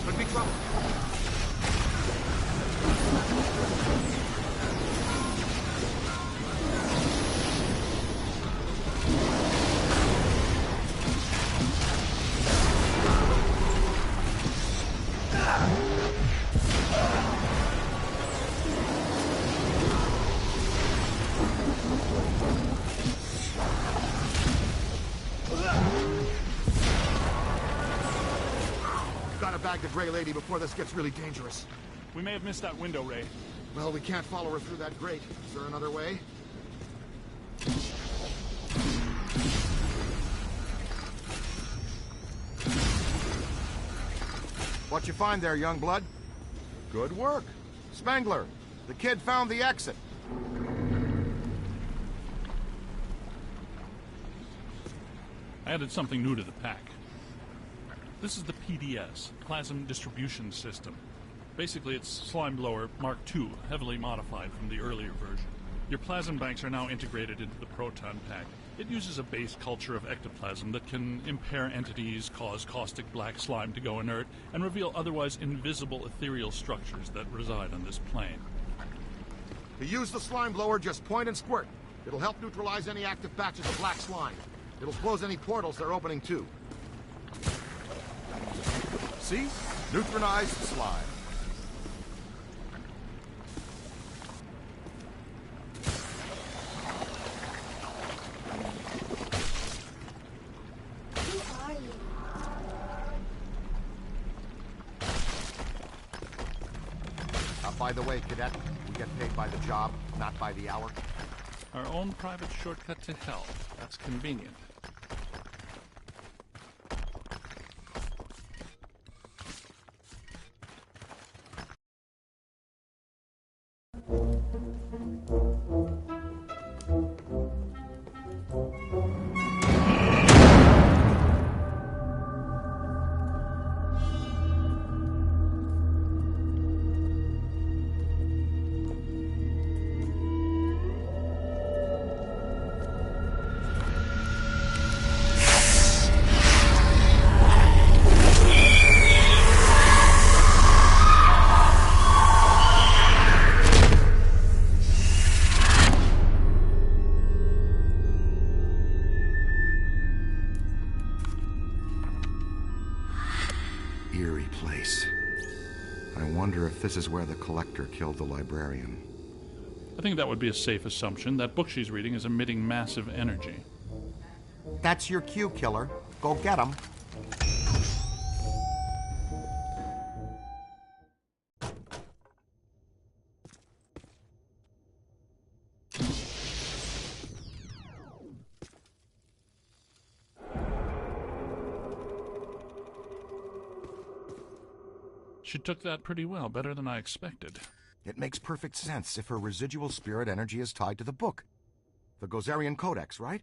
Could be trouble. Gotta bag the Gray Lady before this gets really dangerous. We may have missed that window, Ray. Well, we can't follow her through that grate. Is there another way? What you find there, young blood? Good work. Spengler, the kid found the exit. I added something new to the pack. This is the PDS, Plasm Distribution System. Basically, it's Slime Blower Mark II, heavily modified from the earlier version. Your plasm banks are now integrated into the proton pack. It uses a base culture of ectoplasm that can impair entities, cause caustic black slime to go inert, and reveal otherwise invisible ethereal structures that reside on this plane. To use the slime blower, just point and squirt. It'll help neutralize any active batches of black slime. It'll close any portals they're opening too. See? Neutronized slime. By the way, Cadet, we get paid by the job, not by the hour. Our own private shortcut to hell. That's convenient. Eerie place. I wonder if this is where the Collector killed the librarian. I think that would be a safe assumption. That book she's reading is emitting massive energy. That's your cue, killer. Go get him. She took that pretty well, better than I expected. It makes perfect sense if her residual spirit energy is tied to the book. The Gozerian Codex, right?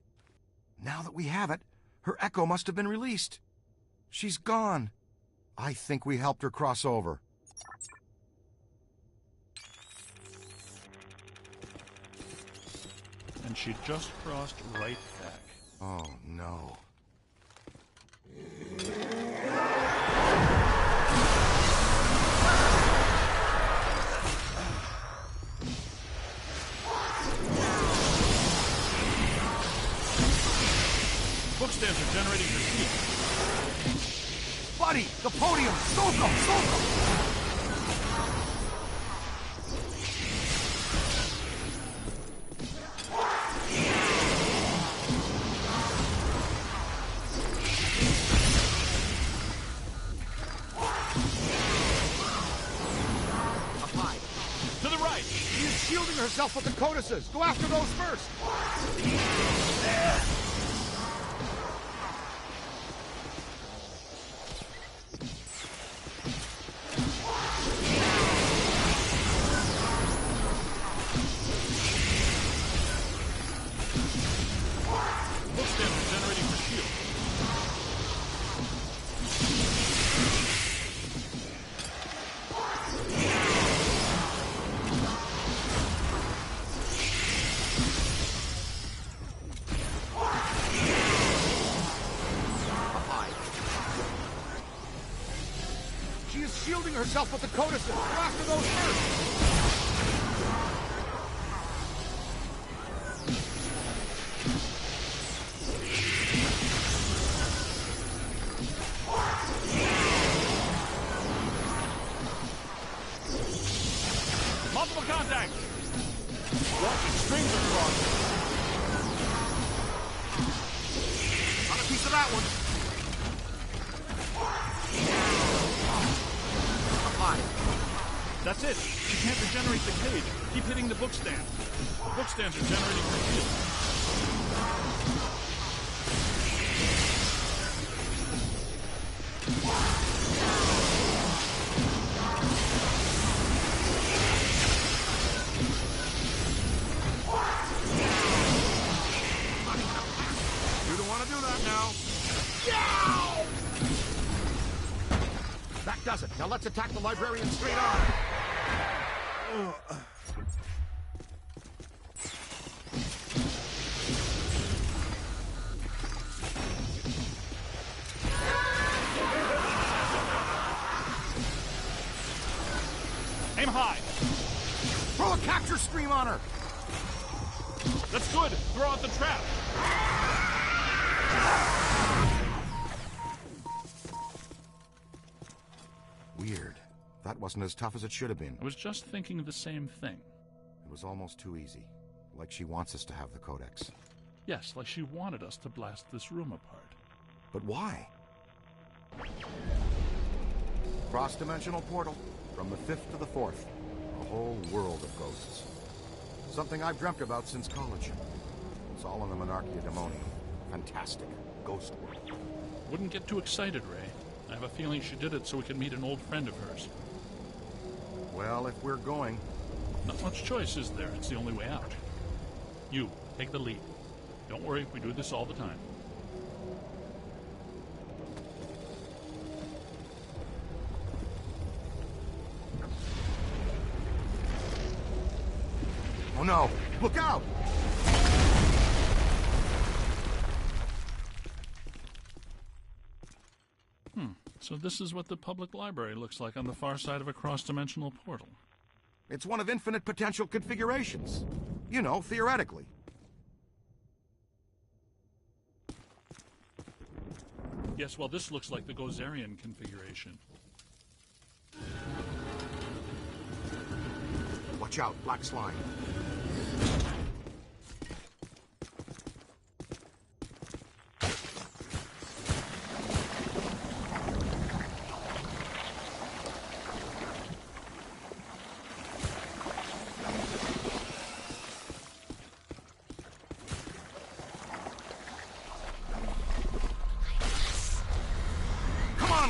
Now that we have it, her echo must have been released. She's gone. I think we helped her cross over. And she just crossed right back. Oh, no. Bookstands are generating her heat. Buddy, the podium! Soak him! Soak him! To the right! She is shielding herself with the codices! Go after those first! Bookstands are generating her shield. shielding herself with the codices. Go after those first. Multiple contacts! Walking strings across. Got a piece of that one. That's it. She can't regenerate the cage. Keep hitting the book stand. The book stands are generating her shield. You don't want to do that now. That does it. Now let's attack the librarian straight on. Aim high. Throw a capture stream on her. That's good. Throw out the trap. Weird. That wasn't as tough as it should have been. I was just thinking the same thing. It was almost too easy. Like she wants us to have the Codex. Yes, like she wanted us to blast this room apart. But why? Cross-dimensional portal. From the 5th to the 4th. A whole world of ghosts. Something I've dreamt about since college. It's all in the Monarchia Daemonium. Fantastic. Ghost world. Wouldn't get too excited, Ray. I have a feeling she did it so we can meet an old friend of hers. Well, if we're going... Not much choice, is there? It's the only way out. You, take the lead. Don't worry, we do this all the time. Oh no! Look out! So this is what the public library looks like on the far side of a cross-dimensional portal. It's one of infinite potential configurations. You know, theoretically. Yes, well, this looks like the Gozerian configuration. Watch out, black slime.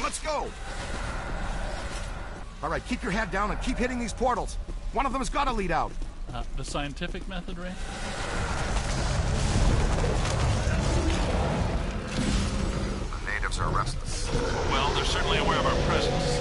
Let's go! All right, keep your head down and keep hitting these portals. One of them has got to lead out. The scientific method, Ray? The natives are restless. Well, they're certainly aware of our presence.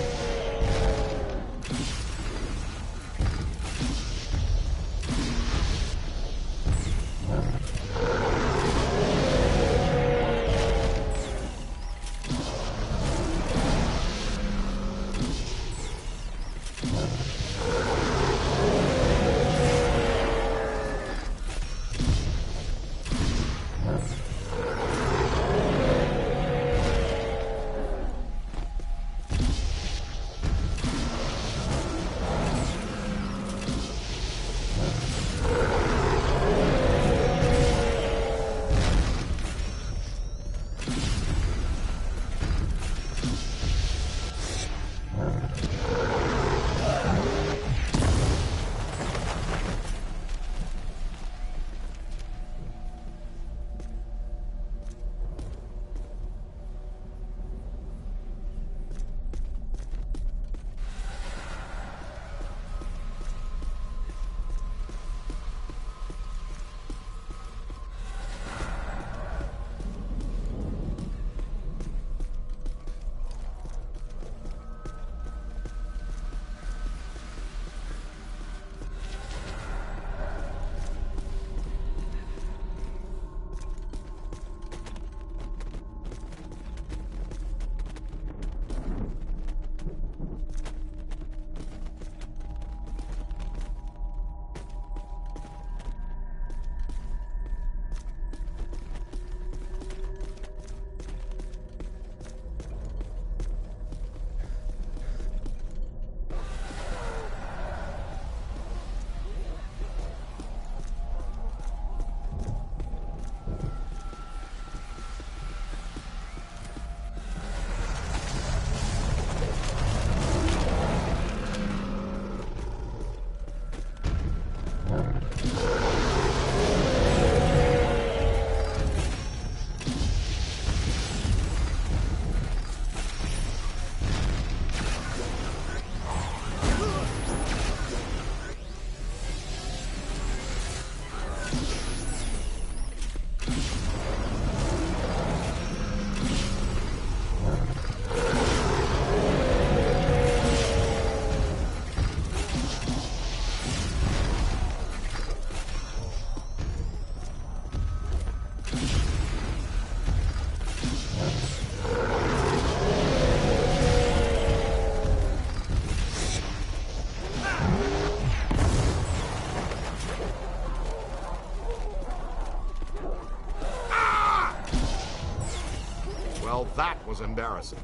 Well, that was embarrassing.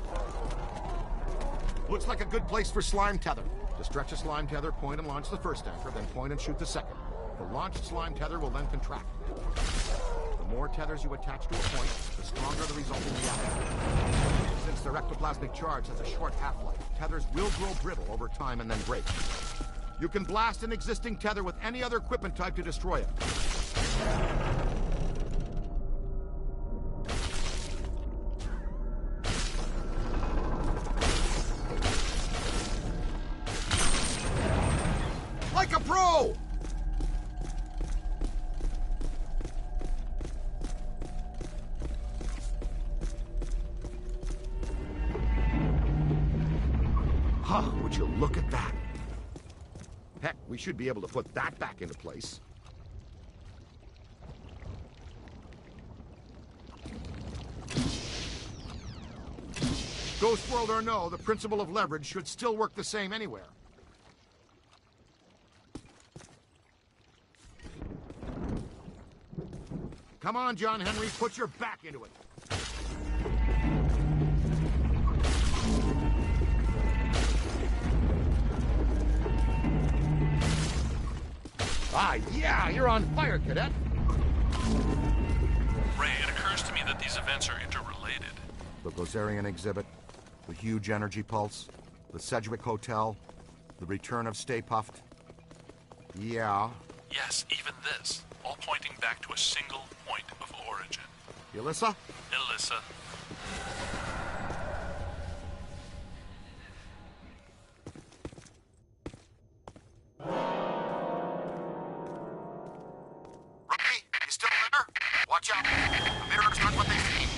Looks like a good place for slime tether. To stretch a slime tether, point and launch the first anchor, then point and shoot the second. The launched slime tether will then contract. The more tethers you attach to a point, the stronger the resulting reaction. Since their ectoplasmic charge has a short half-life, tethers will grow brittle over time and then break. You can blast an existing tether with any other equipment type to destroy it. Like a pro! Huh, would you look at that? Heck, we should be able to put that back into place. Ghost world or no, the principle of leverage should still work the same anywhere. Come on, John Henry, put your back into it. Ah, yeah, you're on fire, cadet. Ray, it occurs to me that these events are interrelated. The Gozerian exhibit, the huge energy pulse, the Sedgwick Hotel, the return of Stay Puft. Yeah. Yes, even this, all pointing back to a single point of origin. Elissa? Elissa. Ray, you still there? Watch out. The mirrors aren't what they seem.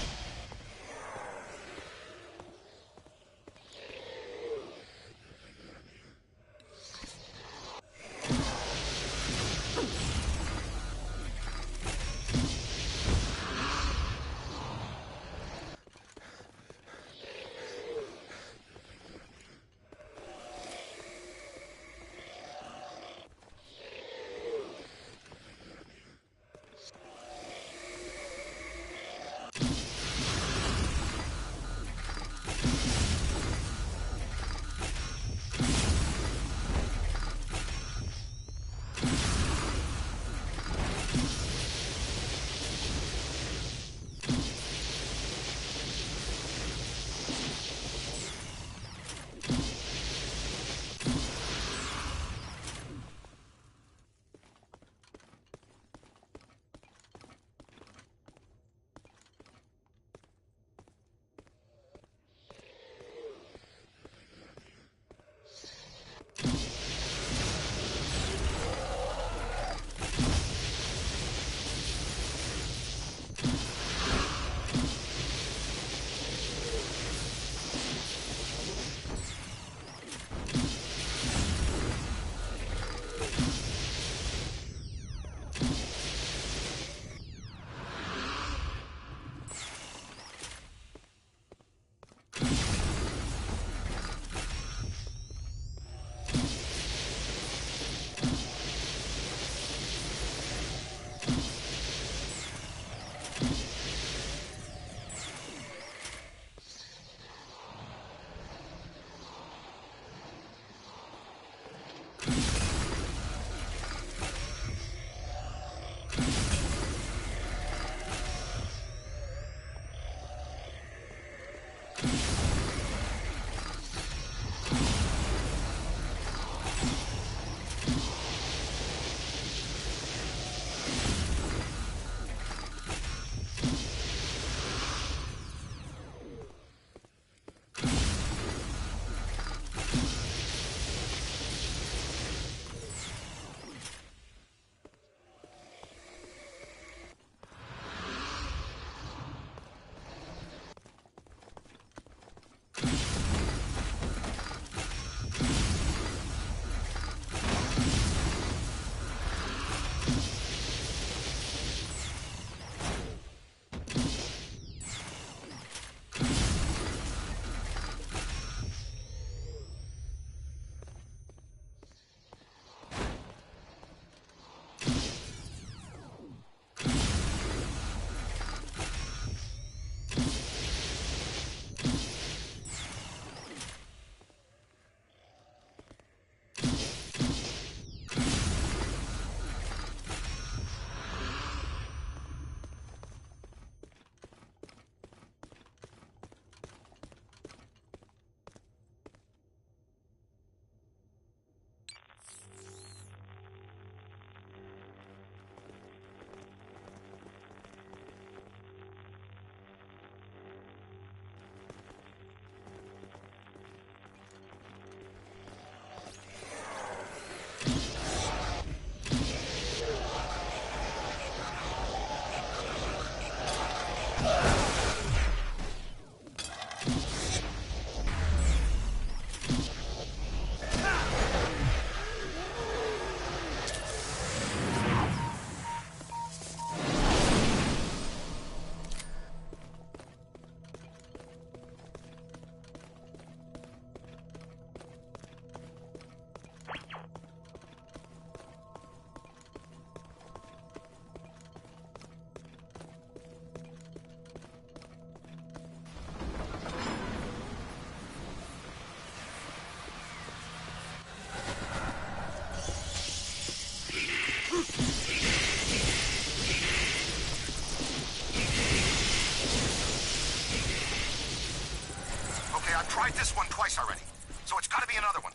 tried this one twice already, so it's gotta be another one.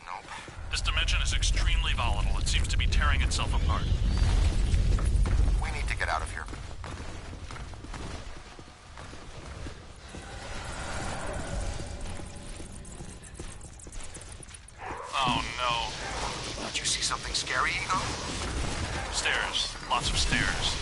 Nope. This dimension is extremely volatile. It seems to be tearing itself apart. We need to get out of here. Oh, no. Did you see something scary, Ego? Stairs. Lots of stairs.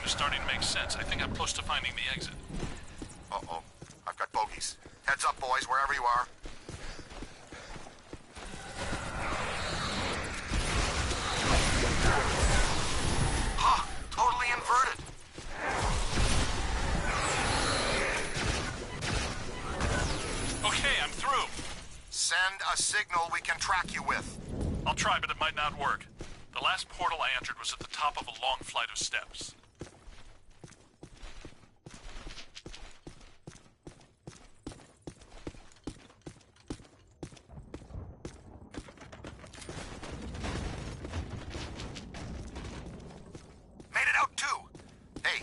Is starting to make sense. I think I'm close to finding the exit. Uh-oh. I've got bogeys. Heads up, boys, wherever you are. Huh, totally inverted. Okay, I'm through. Send a signal we can track you with. I'll try, but it might not work. The last portal I entered was at the top of a long flight of steps.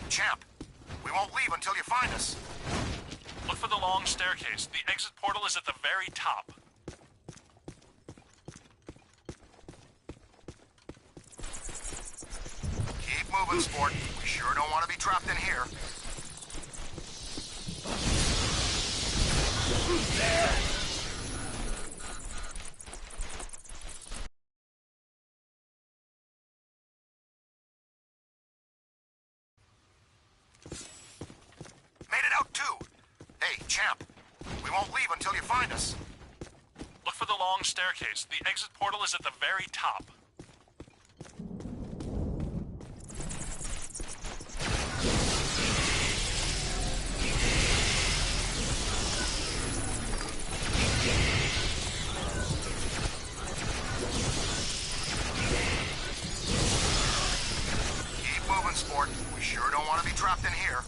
Champ, we won't leave until you find us. Look for the long staircase. The exit portal is at the very top. Keep moving, Sport. We sure don't want to be trapped in here. Champ, we won't leave until you find us. Look for the long staircase. The exit portal is at the very top. Keep moving, Sport. We sure don't want to be trapped in here.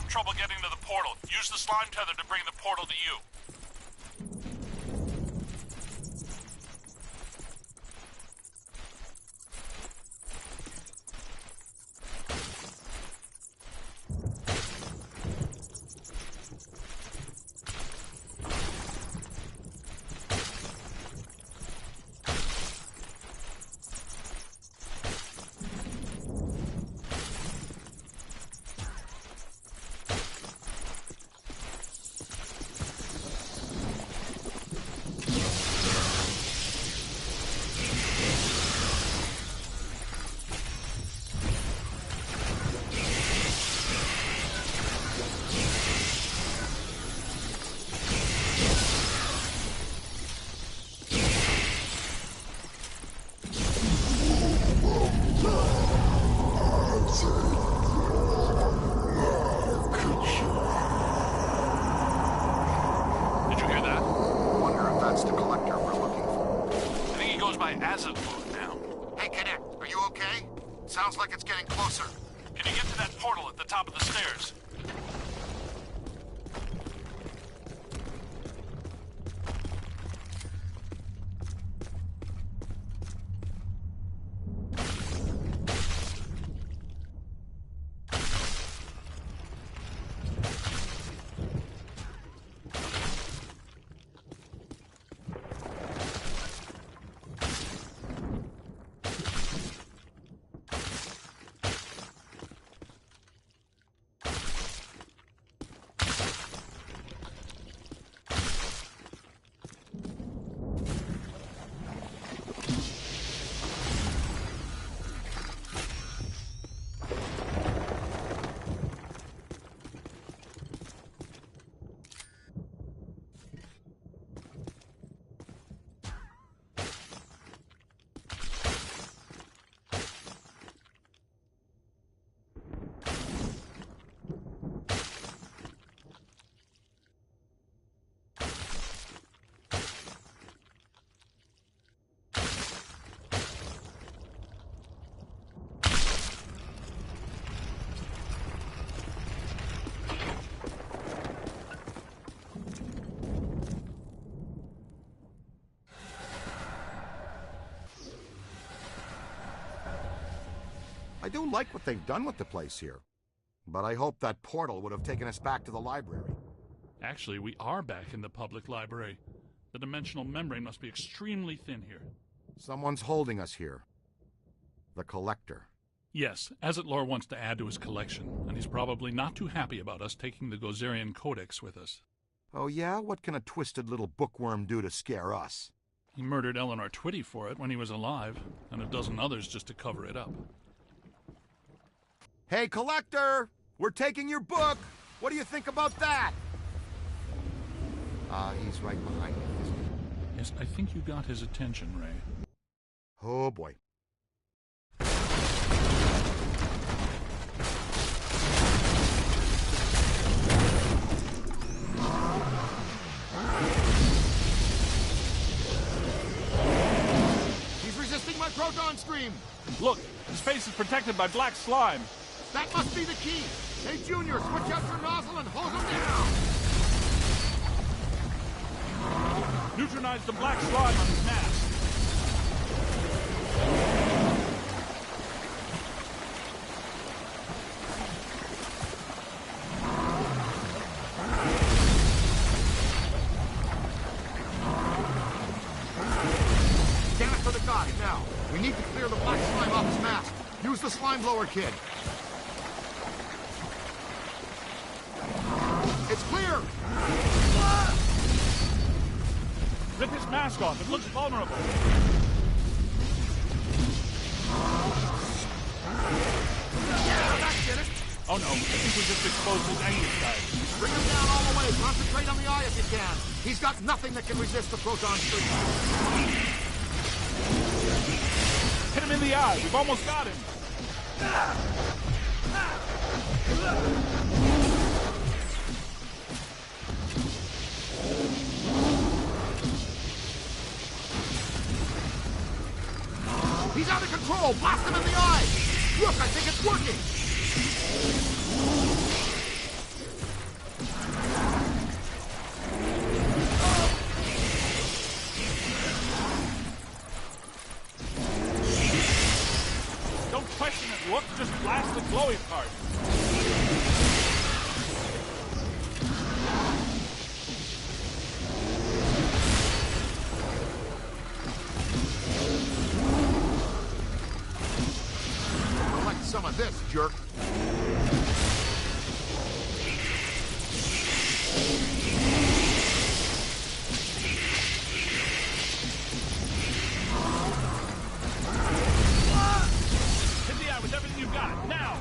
Trouble getting to the portal. Use the slime tether to bring the portal to you. top of the stairs. I do like what they've done with the place here. But I hope that portal would have taken us back to the library. Actually, we are back in the public library. The dimensional membrane must be extremely thin here. Someone's holding us here. The Collector. Yes, Azetlor wants to add to his collection, and he's probably not too happy about us taking the Gozerian Codex with us. Oh yeah? What can a twisted little bookworm do to scare us? He murdered Eleanor Twitty for it when he was alive, and a dozen others just to cover it up. Hey, Collector! We're taking your book! What do you think about that? He's right behind me, isn't he? Yes, I think you got his attention, Ray. Oh, boy. He's resisting my proton stream! Look, his face is protected by black slime. That must be the key! Hey, Junior, switch out your nozzle and hose him down! Neutronize the black slime on his mask. Scan it for the guy, now. We need to clear the black slime off his mask. Use the slime blower, kid. It's clear! Rip his mask off. It looks vulnerable. Yeah, that did it! Oh no, I think we just exposed his Angus guy. Bring him down all the way. Concentrate on the eye if you can. He's got nothing that can resist the proton stream. Hit him in the eye. We've almost got him. He's out of control! Blast him in the eye! Look, I think it's working! Don't question it, Look, just blast the glowy part. Collect some of this, jerk. Hit the eye with everything you've got, now!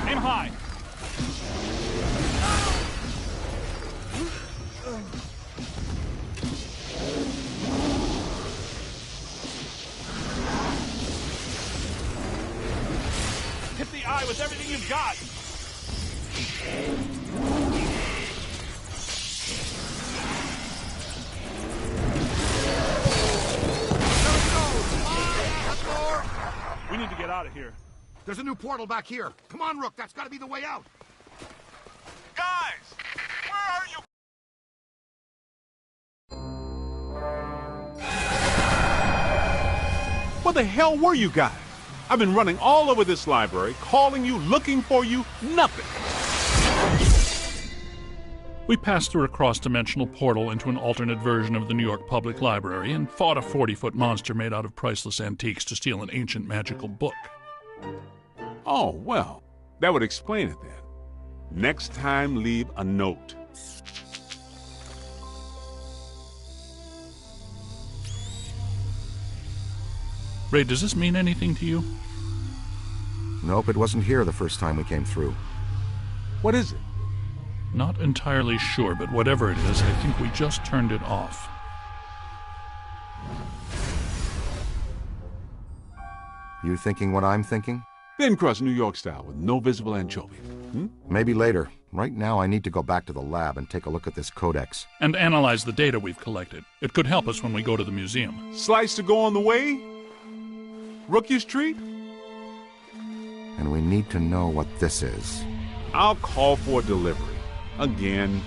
Aim high! Hit the eye with everything you've got! There's a new portal back here. Come on, Rook, that's gotta be the way out. Guys, where are you? Where the hell were you guys? I've been running all over this library, calling you, looking for you, nothing. We passed through a cross-dimensional portal into an alternate version of the New York Public Library and fought a 40-foot monster made out of priceless antiques to steal an ancient magical book. Oh, well, that would explain it then. Next time, leave a note. Ray, does this mean anything to you? Nope, it wasn't here the first time we came through. What is it? Not entirely sure, but whatever it is, I think we just turned it off. You thinking what I'm thinking? Thin crust New York style with no visible anchovy. Maybe later. Right now I need to go back to the lab and take a look at this codex. And analyze the data we've collected. It could help us when we go to the museum. Slice to go on the way? Rookie's treat? And we need to know what this is. I'll call for a delivery. Again.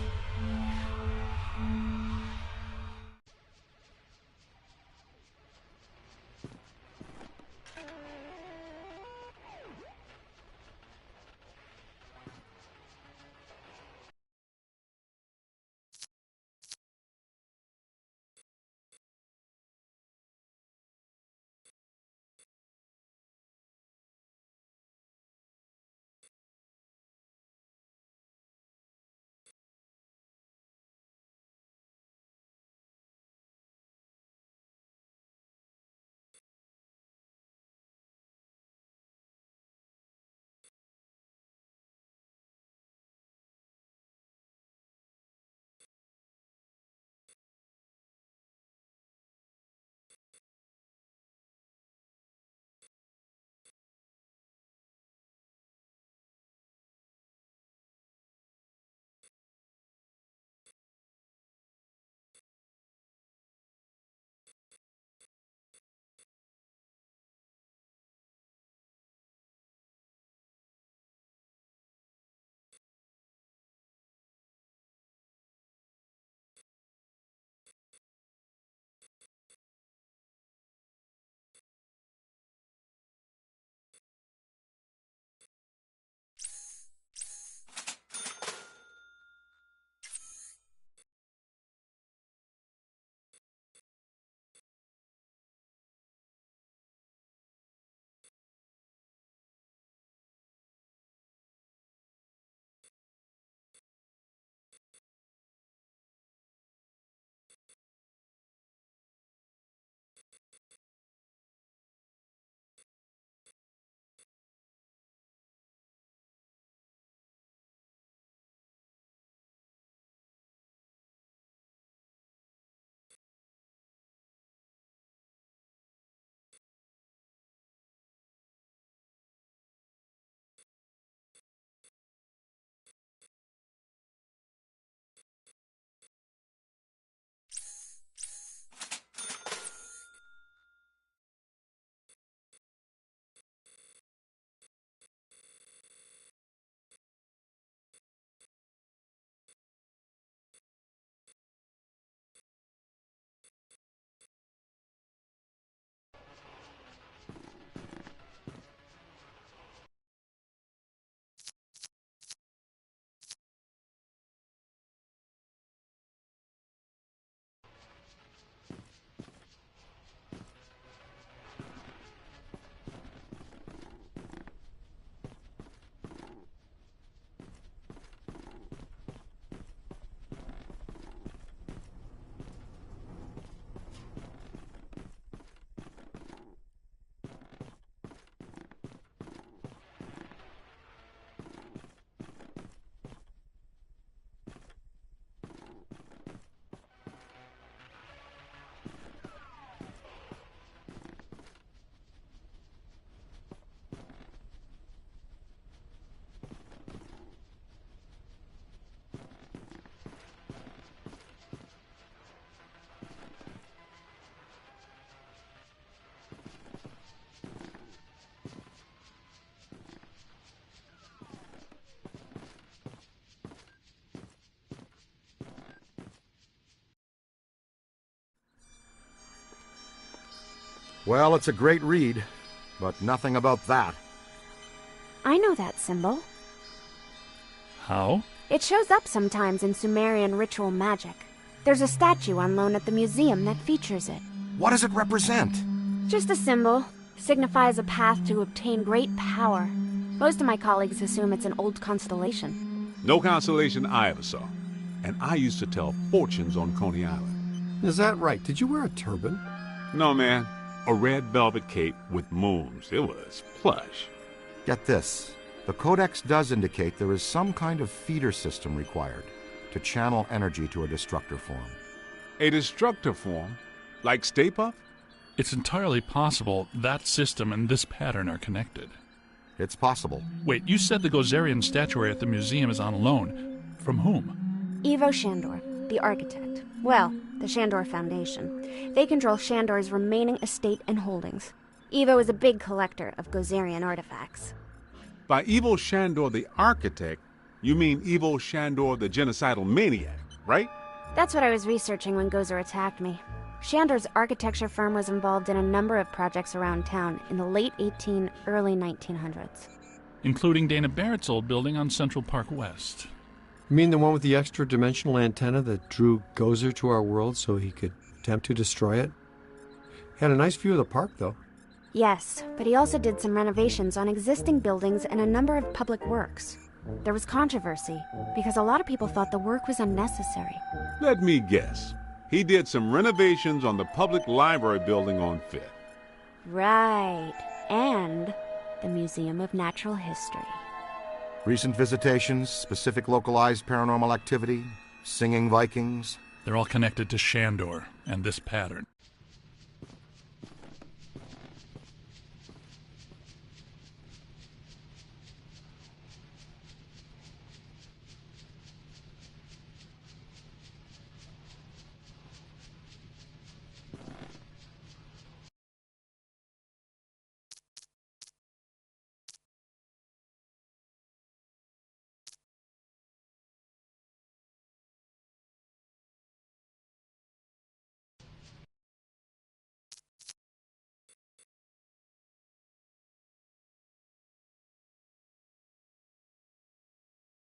Well, it's a great read, but nothing about that. I know that symbol. How? It shows up sometimes in Sumerian ritual magic. There's a statue on loan at the museum that features it. What does it represent? Just a symbol. Signifies a path to obtain great power. Most of my colleagues assume it's an old constellation. No constellation I ever saw. And I used to tell fortunes on Coney Island. Is that right? Did you wear a turban? No, man. A red velvet cape with moons. It was plush. Get this. The Codex does indicate there is some kind of feeder system required to channel energy to a destructor form. A destructor form? Like Stay Puft? It's entirely possible that system and this pattern are connected. It's possible. Wait, you said the Gozerian statuary at the museum is on loan. From whom? Ivo Shandor, the architect. Well, the Shandor Foundation. They control Shandor's remaining estate and holdings. Ivo is a big collector of Gozerian artifacts. By Ivo Shandor the architect, you mean Ivo Shandor the genocidal maniac, right? That's what I was researching when Gozer attacked me. Shandor's architecture firm was involved in a number of projects around town in the late early 1900s. Including Dana Barrett's old building on Central Park West. You mean the one with the extra-dimensional antenna that drew Gozer to our world so he could attempt to destroy it? He had a nice view of the park, though. Yes, but he also did some renovations on existing buildings and a number of public works. There was controversy, because a lot of people thought the work was unnecessary. Let me guess. He did some renovations on the public library building on Fifth. Right. And the Museum of Natural History. Recent visitations, specific localized paranormal activity, singing Vikings. They're all connected to Shandor and this pattern.